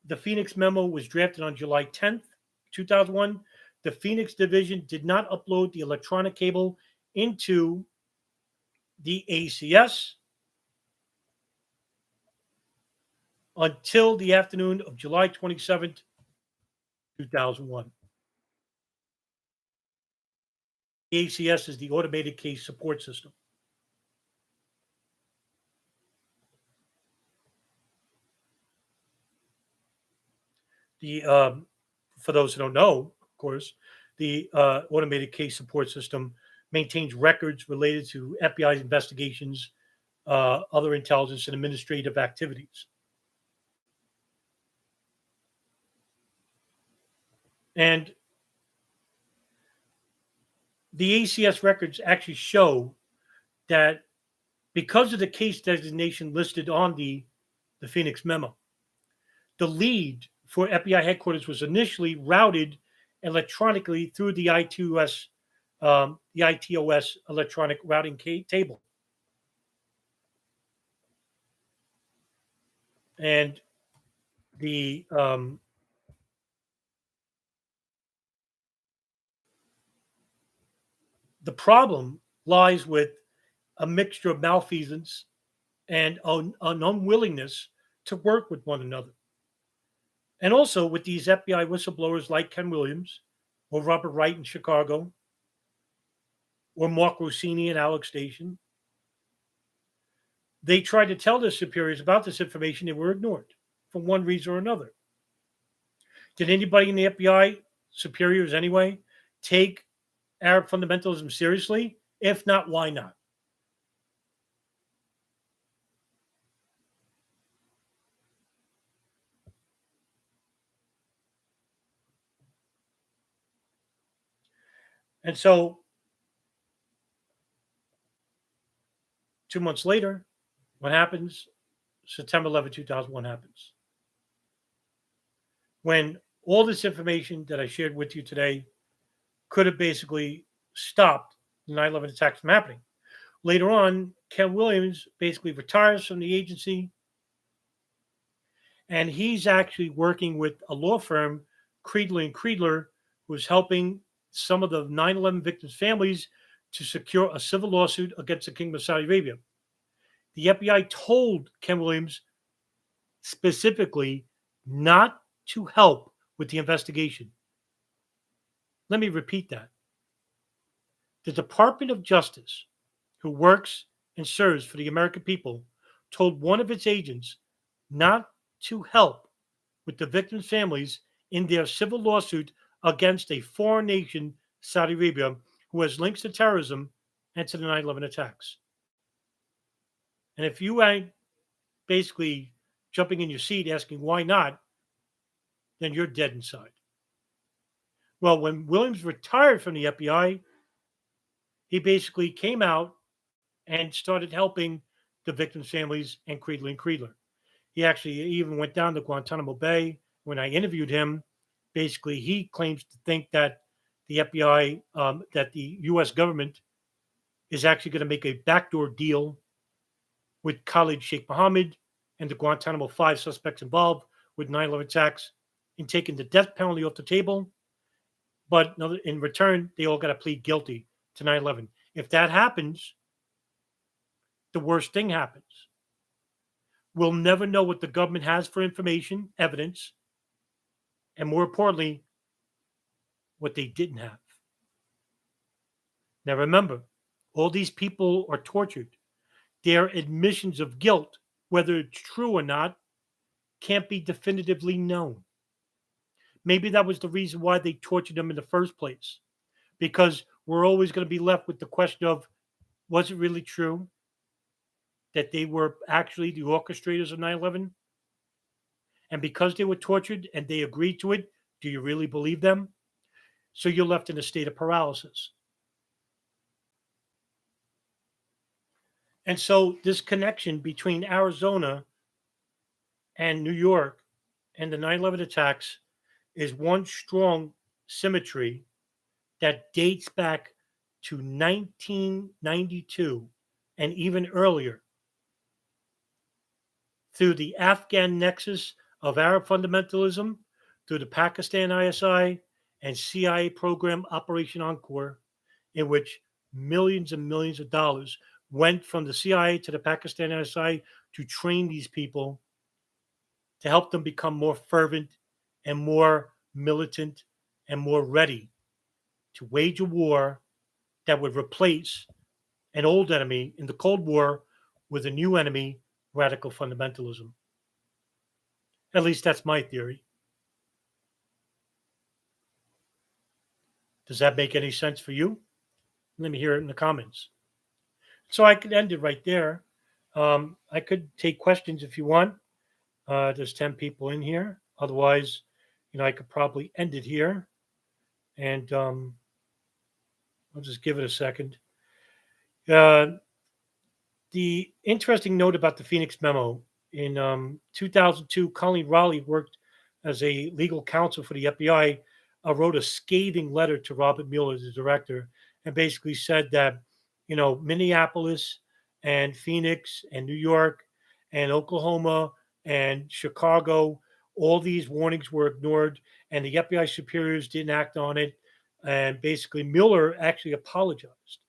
the Phoenix Memo was drafted on July 10th, 2001, the Phoenix Division did not upload the electronic cable into the ACS until the afternoon of July 27th, 2001. The ACS is the Automated Case Support System. The For those who don't know, of course, the Automated Case Support System maintains records related to FBI's investigations, other intelligence, and administrative activities. And the ACS records actually show that because of the case designation listed on the Phoenix Memo, the lead for FBI headquarters was initially routed electronically through the ITOS electronic routing table. And the The problem lies with a mixture of malfeasance and an unwillingness to work with one another. And also with these FBI whistleblowers like Ken Williams or Robert Wright in Chicago or Mark Rossini and Alex Station, they tried to tell their superiors about this information. They were ignored for one reason or another. Did anybody in the FBI, superiors anyway, take Arab fundamentalism seriously? If not, why not? And so 2 months later, what happens? September 11, 2001 happens. When all this information that I shared with you today could have basically stopped the 9/11 attacks from happening. Later on, Ken Williams basically retires from the agency, and he's actually working with a law firm, Creedler and Creedler, who's helping some of the 9/11 victims' families to secure a civil lawsuit against the Kingdom of Saudi Arabia. The FBI told Ken Williams specifically not to help with the investigation. Let me repeat that. The Department of Justice, who works and serves for the American people, told one of its agents not to help with the victims' families in their civil lawsuit against a foreign nation, Saudi Arabia, who has links to terrorism and to the 9/11 attacks. And if you ain't basically jumping in your seat asking why not, then you're dead inside. Well, when Williams retired from the FBI, he basically came out and started helping the victims' families and Creedler and Creedler. He actually even went down to Guantanamo Bay. When I interviewed him, basically he claims to think that the FBI, that the U.S. government is actually going to make a backdoor deal with Khalid Sheikh Mohammed and the Guantanamo 5 suspects involved with 9/11 attacks in taking the death penalty off the table. But in return, they all got to plead guilty to 9/11. If that happens, the worst thing happens. We'll never know what the government has for information, evidence, and more importantly, what they didn't have. Now remember, all these people are tortured. Their admissions of guilt, whether it's true or not, can't be definitively known. Maybe that was the reason why they tortured them in the first place, because we're always going to be left with the question of, was it really true that they were actually the orchestrators of 9/11? And because they were tortured and they agreed to it, do you really believe them? So you're left in a state of paralysis. And so this connection between Arizona and New York and the 9/11 attacks is one strong symmetry that dates back to 1992 and even earlier, through the Afghan nexus of Arab fundamentalism, through the Pakistan ISI and CIA program Operation Encore, in which millions and millions of dollars went from the CIA to the Pakistan ISI to train these people, to help them become more fervent and more militant and more ready to wage a war that would replace an old enemy in the Cold War with a new enemy, radical fundamentalism. At least that's my theory. Does that make any sense for you? Let me hear it in the comments. So I could end it right there. I could take questions if you want. There's 10 people in here. Otherwise, I could probably end it here. And I'll just give it a second. The interesting note about the Phoenix Memo, in 2002, Colleen Raleigh worked as a legal counsel for the FBI, wrote a scathing letter to Robert Mueller, the director, and basically said that, Minneapolis and Phoenix and New York and Oklahoma and Chicago, all these warnings were ignored, and the FBI superiors didn't act on it. And basically, Mueller actually apologized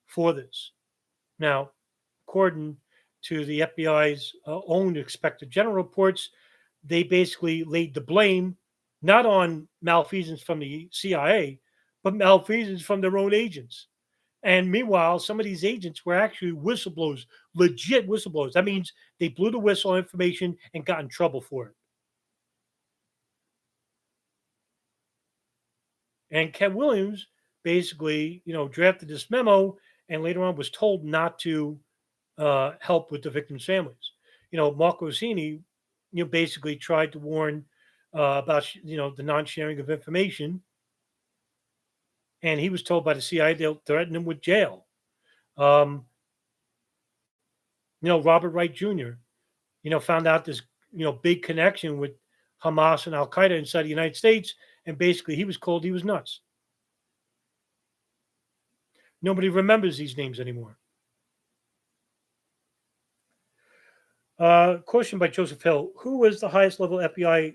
for this. Now, according to the FBI's own Inspector General reports, they basically laid the blame not on malfeasance from the CIA, but malfeasance from their own agents. And meanwhile, some of these agents were actually whistleblowers, legit whistleblowers. That means they blew the whistle on information and got in trouble for it. And Ken Williams basically, drafted this memo and later on was told not to help with the victims' families. Mark Rossini, basically tried to warn about, the non-sharing of information, and he was told by the CIA they'll threaten him with jail. Um, Robert Wright Jr., found out this, big connection with Hamas and Al Qaeda inside the United States, and basically he was nuts. Nobody remembers these names anymore. Question by Joseph Hill. Who was the highest level FBI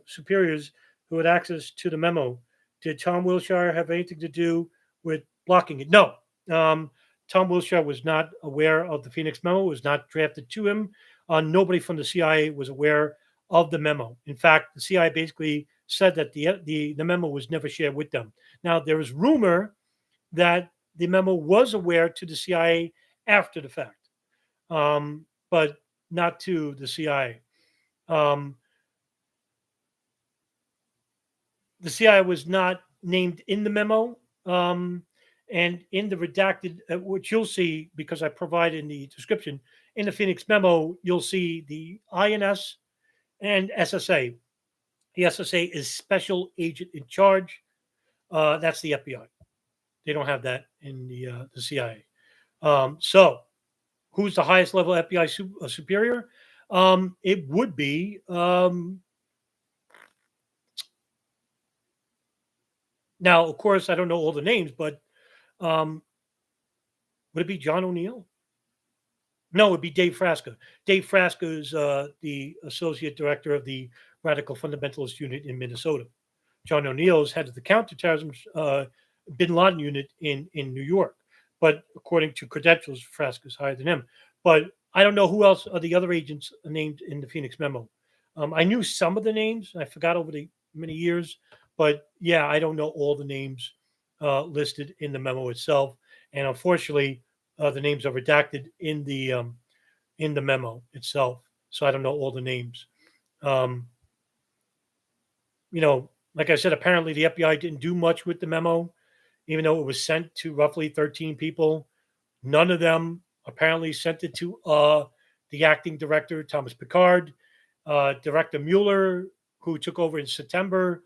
superiors who had access to the memo? Did Tom Wilshire have anything to do with blocking it? No. Tom Wilshire was not aware of the Phoenix memo, was not drafted to him. Nobody from the CIA was aware of the memo. In fact, the CIA basically said that the memo was never shared with them. Now, there is rumor that the memo was aware to the CIA after the fact. But not to the CIA. Um, the CIA was not named in the memo. And in the redacted, which you'll see because I provide in the description, in the Phoenix memo, you'll see the INS and SSA. The SSA is Special Agent in Charge. That's the FBI. They don't have that in the CIA. So, who's the highest level FBI superior? It would be now. Of course, I don't know all the names, but would it be John O'Neill? No, it would be Dave Frasca. Dave Frasca is the associate director of the Radical Fundamentalist Unit in Minnesota. John O'Neill is head of the counterterrorism Bin Laden unit in New York. But according to credentials, Frasca is higher than him. But I don't know who else are the other agents named in the Phoenix memo. I knew some of the names. I forgot over the many years. But yeah, I don't know all the names listed in the memo itself. And unfortunately, the names are redacted in the memo itself. So I don't know all the names. Um, like I said, apparently the FBI didn't do much with the memo, even though it was sent to roughly 13 people. None of them apparently sent it to the acting director, Thomas Picard. Director Mueller, who took over in September,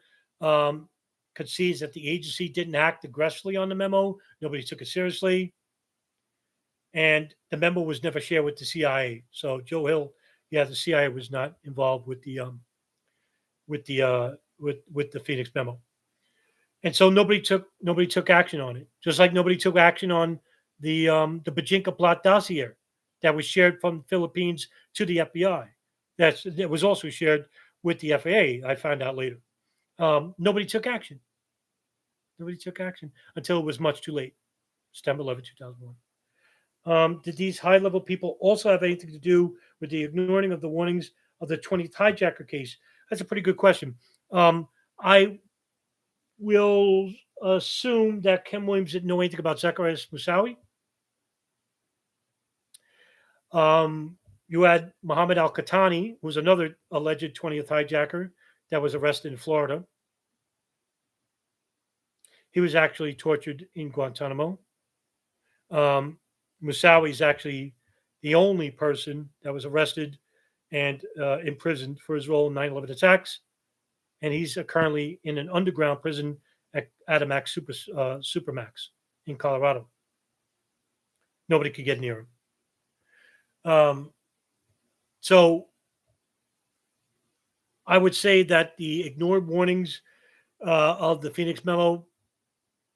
concedes that the agency didn't act aggressively on the memo. Nobody took it seriously. And the memo was never shared with the CIA. So Joe Hill, yeah, the CIA was not involved with the with the Phoenix memo. And so nobody took action on it. Just like nobody took action on the Bajinka plot dossier that was shared from the Philippines to the FBI. That was also shared with the FAA. I found out later. Nobody took action. Nobody took action until it was much too late. September 11, 2001. Did these high-level people also have anything to do with the ignoring of the warnings of the 20th hijacker case? That's a pretty good question. I will assume that Ken Williams didn't know anything about Zacaria Soubra. You had Muhammad al-Qahtani, who was another alleged 20th hijacker that was arrested in Florida. He was actually tortured in Guantanamo. Moussaoui is actually the only person that was arrested and imprisoned for his role in 9/11 attacks. And he's currently in an underground prison at Adamak Supermax in Colorado. Nobody could get near him. So I would say that the ignored warnings of the Phoenix memo,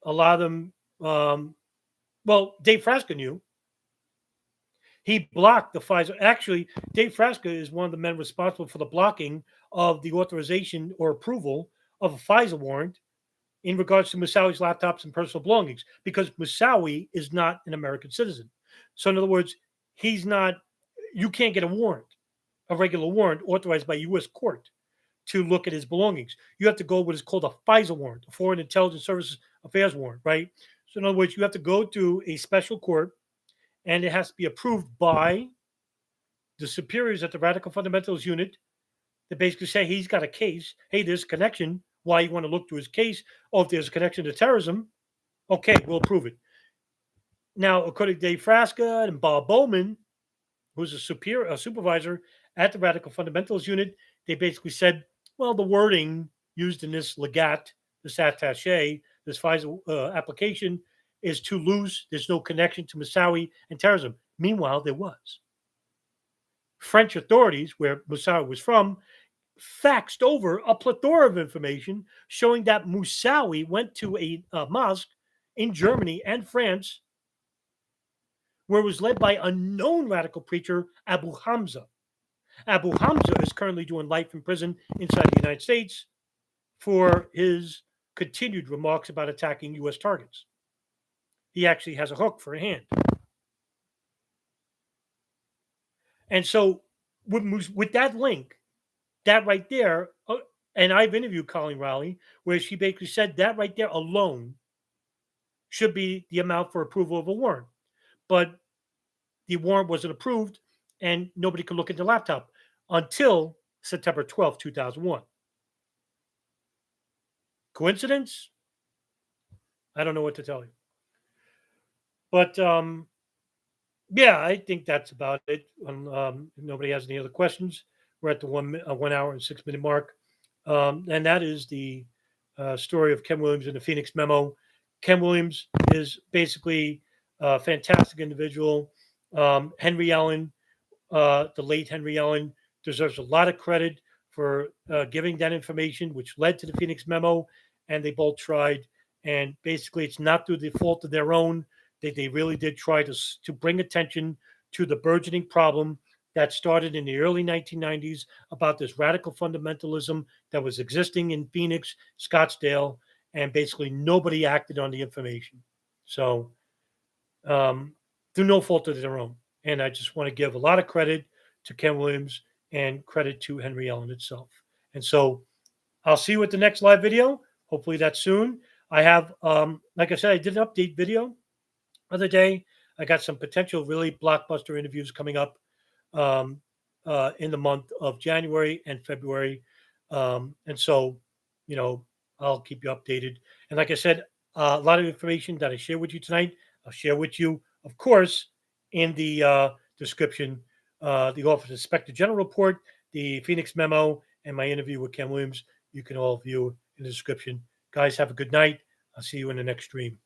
a lot of them, well, Dave Frasca knew. He blocked the FISA. Actually, Dave Frasca is one of the men responsible for the blocking of the authorization or approval of a FISA warrant in regards to Moussaoi's laptops and personal belongings, because Moussaoui is not an American citizen. So, in other words, he's not, you can't get a warrant, a regular warrant authorized by U.S. court to look at his belongings. You have to go what is called a FISA warrant, a Foreign Intelligence Services Affairs warrant, right? So, in other words, you have to go to a special court and it has to be approved by the superiors at the Radical Fundamentals Unit that basically say he's got a case. Hey, there's a connection. Why you want to look to his case? Oh, if there's a connection to terrorism, okay, we'll prove it. Now, according to Dave Frasca and Bob Bowman, who's a supervisor at the Radical Fundamentals Unit, they basically said, well, the wording used in this legat, this attaché, this FISA application is too loose. There's no connection to Moussaoui and terrorism. Meanwhile, there was. French authorities, where Moussaoui was from, faxed over a plethora of information showing that Moussaoui went to a mosque in Germany and France where it was led by a known radical preacher, Abu Hamza. Abu Hamza is currently doing life in prison inside the United States for his continued remarks about attacking U.S. targets. He actually has a hook for a hand. And so, with that link, that right there, and I've interviewed Colleen Rowley, where she basically said that right there alone should be the amount for approval of a warrant. But the warrant wasn't approved, and nobody could look at the laptop until September 12th, 2001. Coincidence? I don't know what to tell you. But yeah, I think that's about it. If nobody has any other questions, we're at the 1 hour and 6 minute mark. And that is the story of Ken Williams and the Phoenix Memo. Ken Williams is basically a fantastic individual. Henry Allen, the late Henry Allen, deserves a lot of credit for giving that information, which led to the Phoenix Memo. And they both tried. And basically, it's not through the fault of their own. They really did try to bring attention to the burgeoning problem that started in the early 1990s about this radical fundamentalism that was existing in Phoenix, Scottsdale, and basically nobody acted on the information. So, through no fault of their own. And I just want to give a lot of credit to Ken Williams and credit to Henry Allen itself. And so, I'll see you at the next live video. Hopefully that's soon. I have, like I said, I did an update video other day. I got some potential really blockbuster interviews coming up in the month of January and February. And so, I'll keep you updated. And like I said, a lot of information that I share with you tonight, I'll share with you, of course, in the description, the Office Inspector General report, the Phoenix Memo, and my interview with Ken Williams. You can all view in the description. Guys, have a good night. I'll see you in the next stream.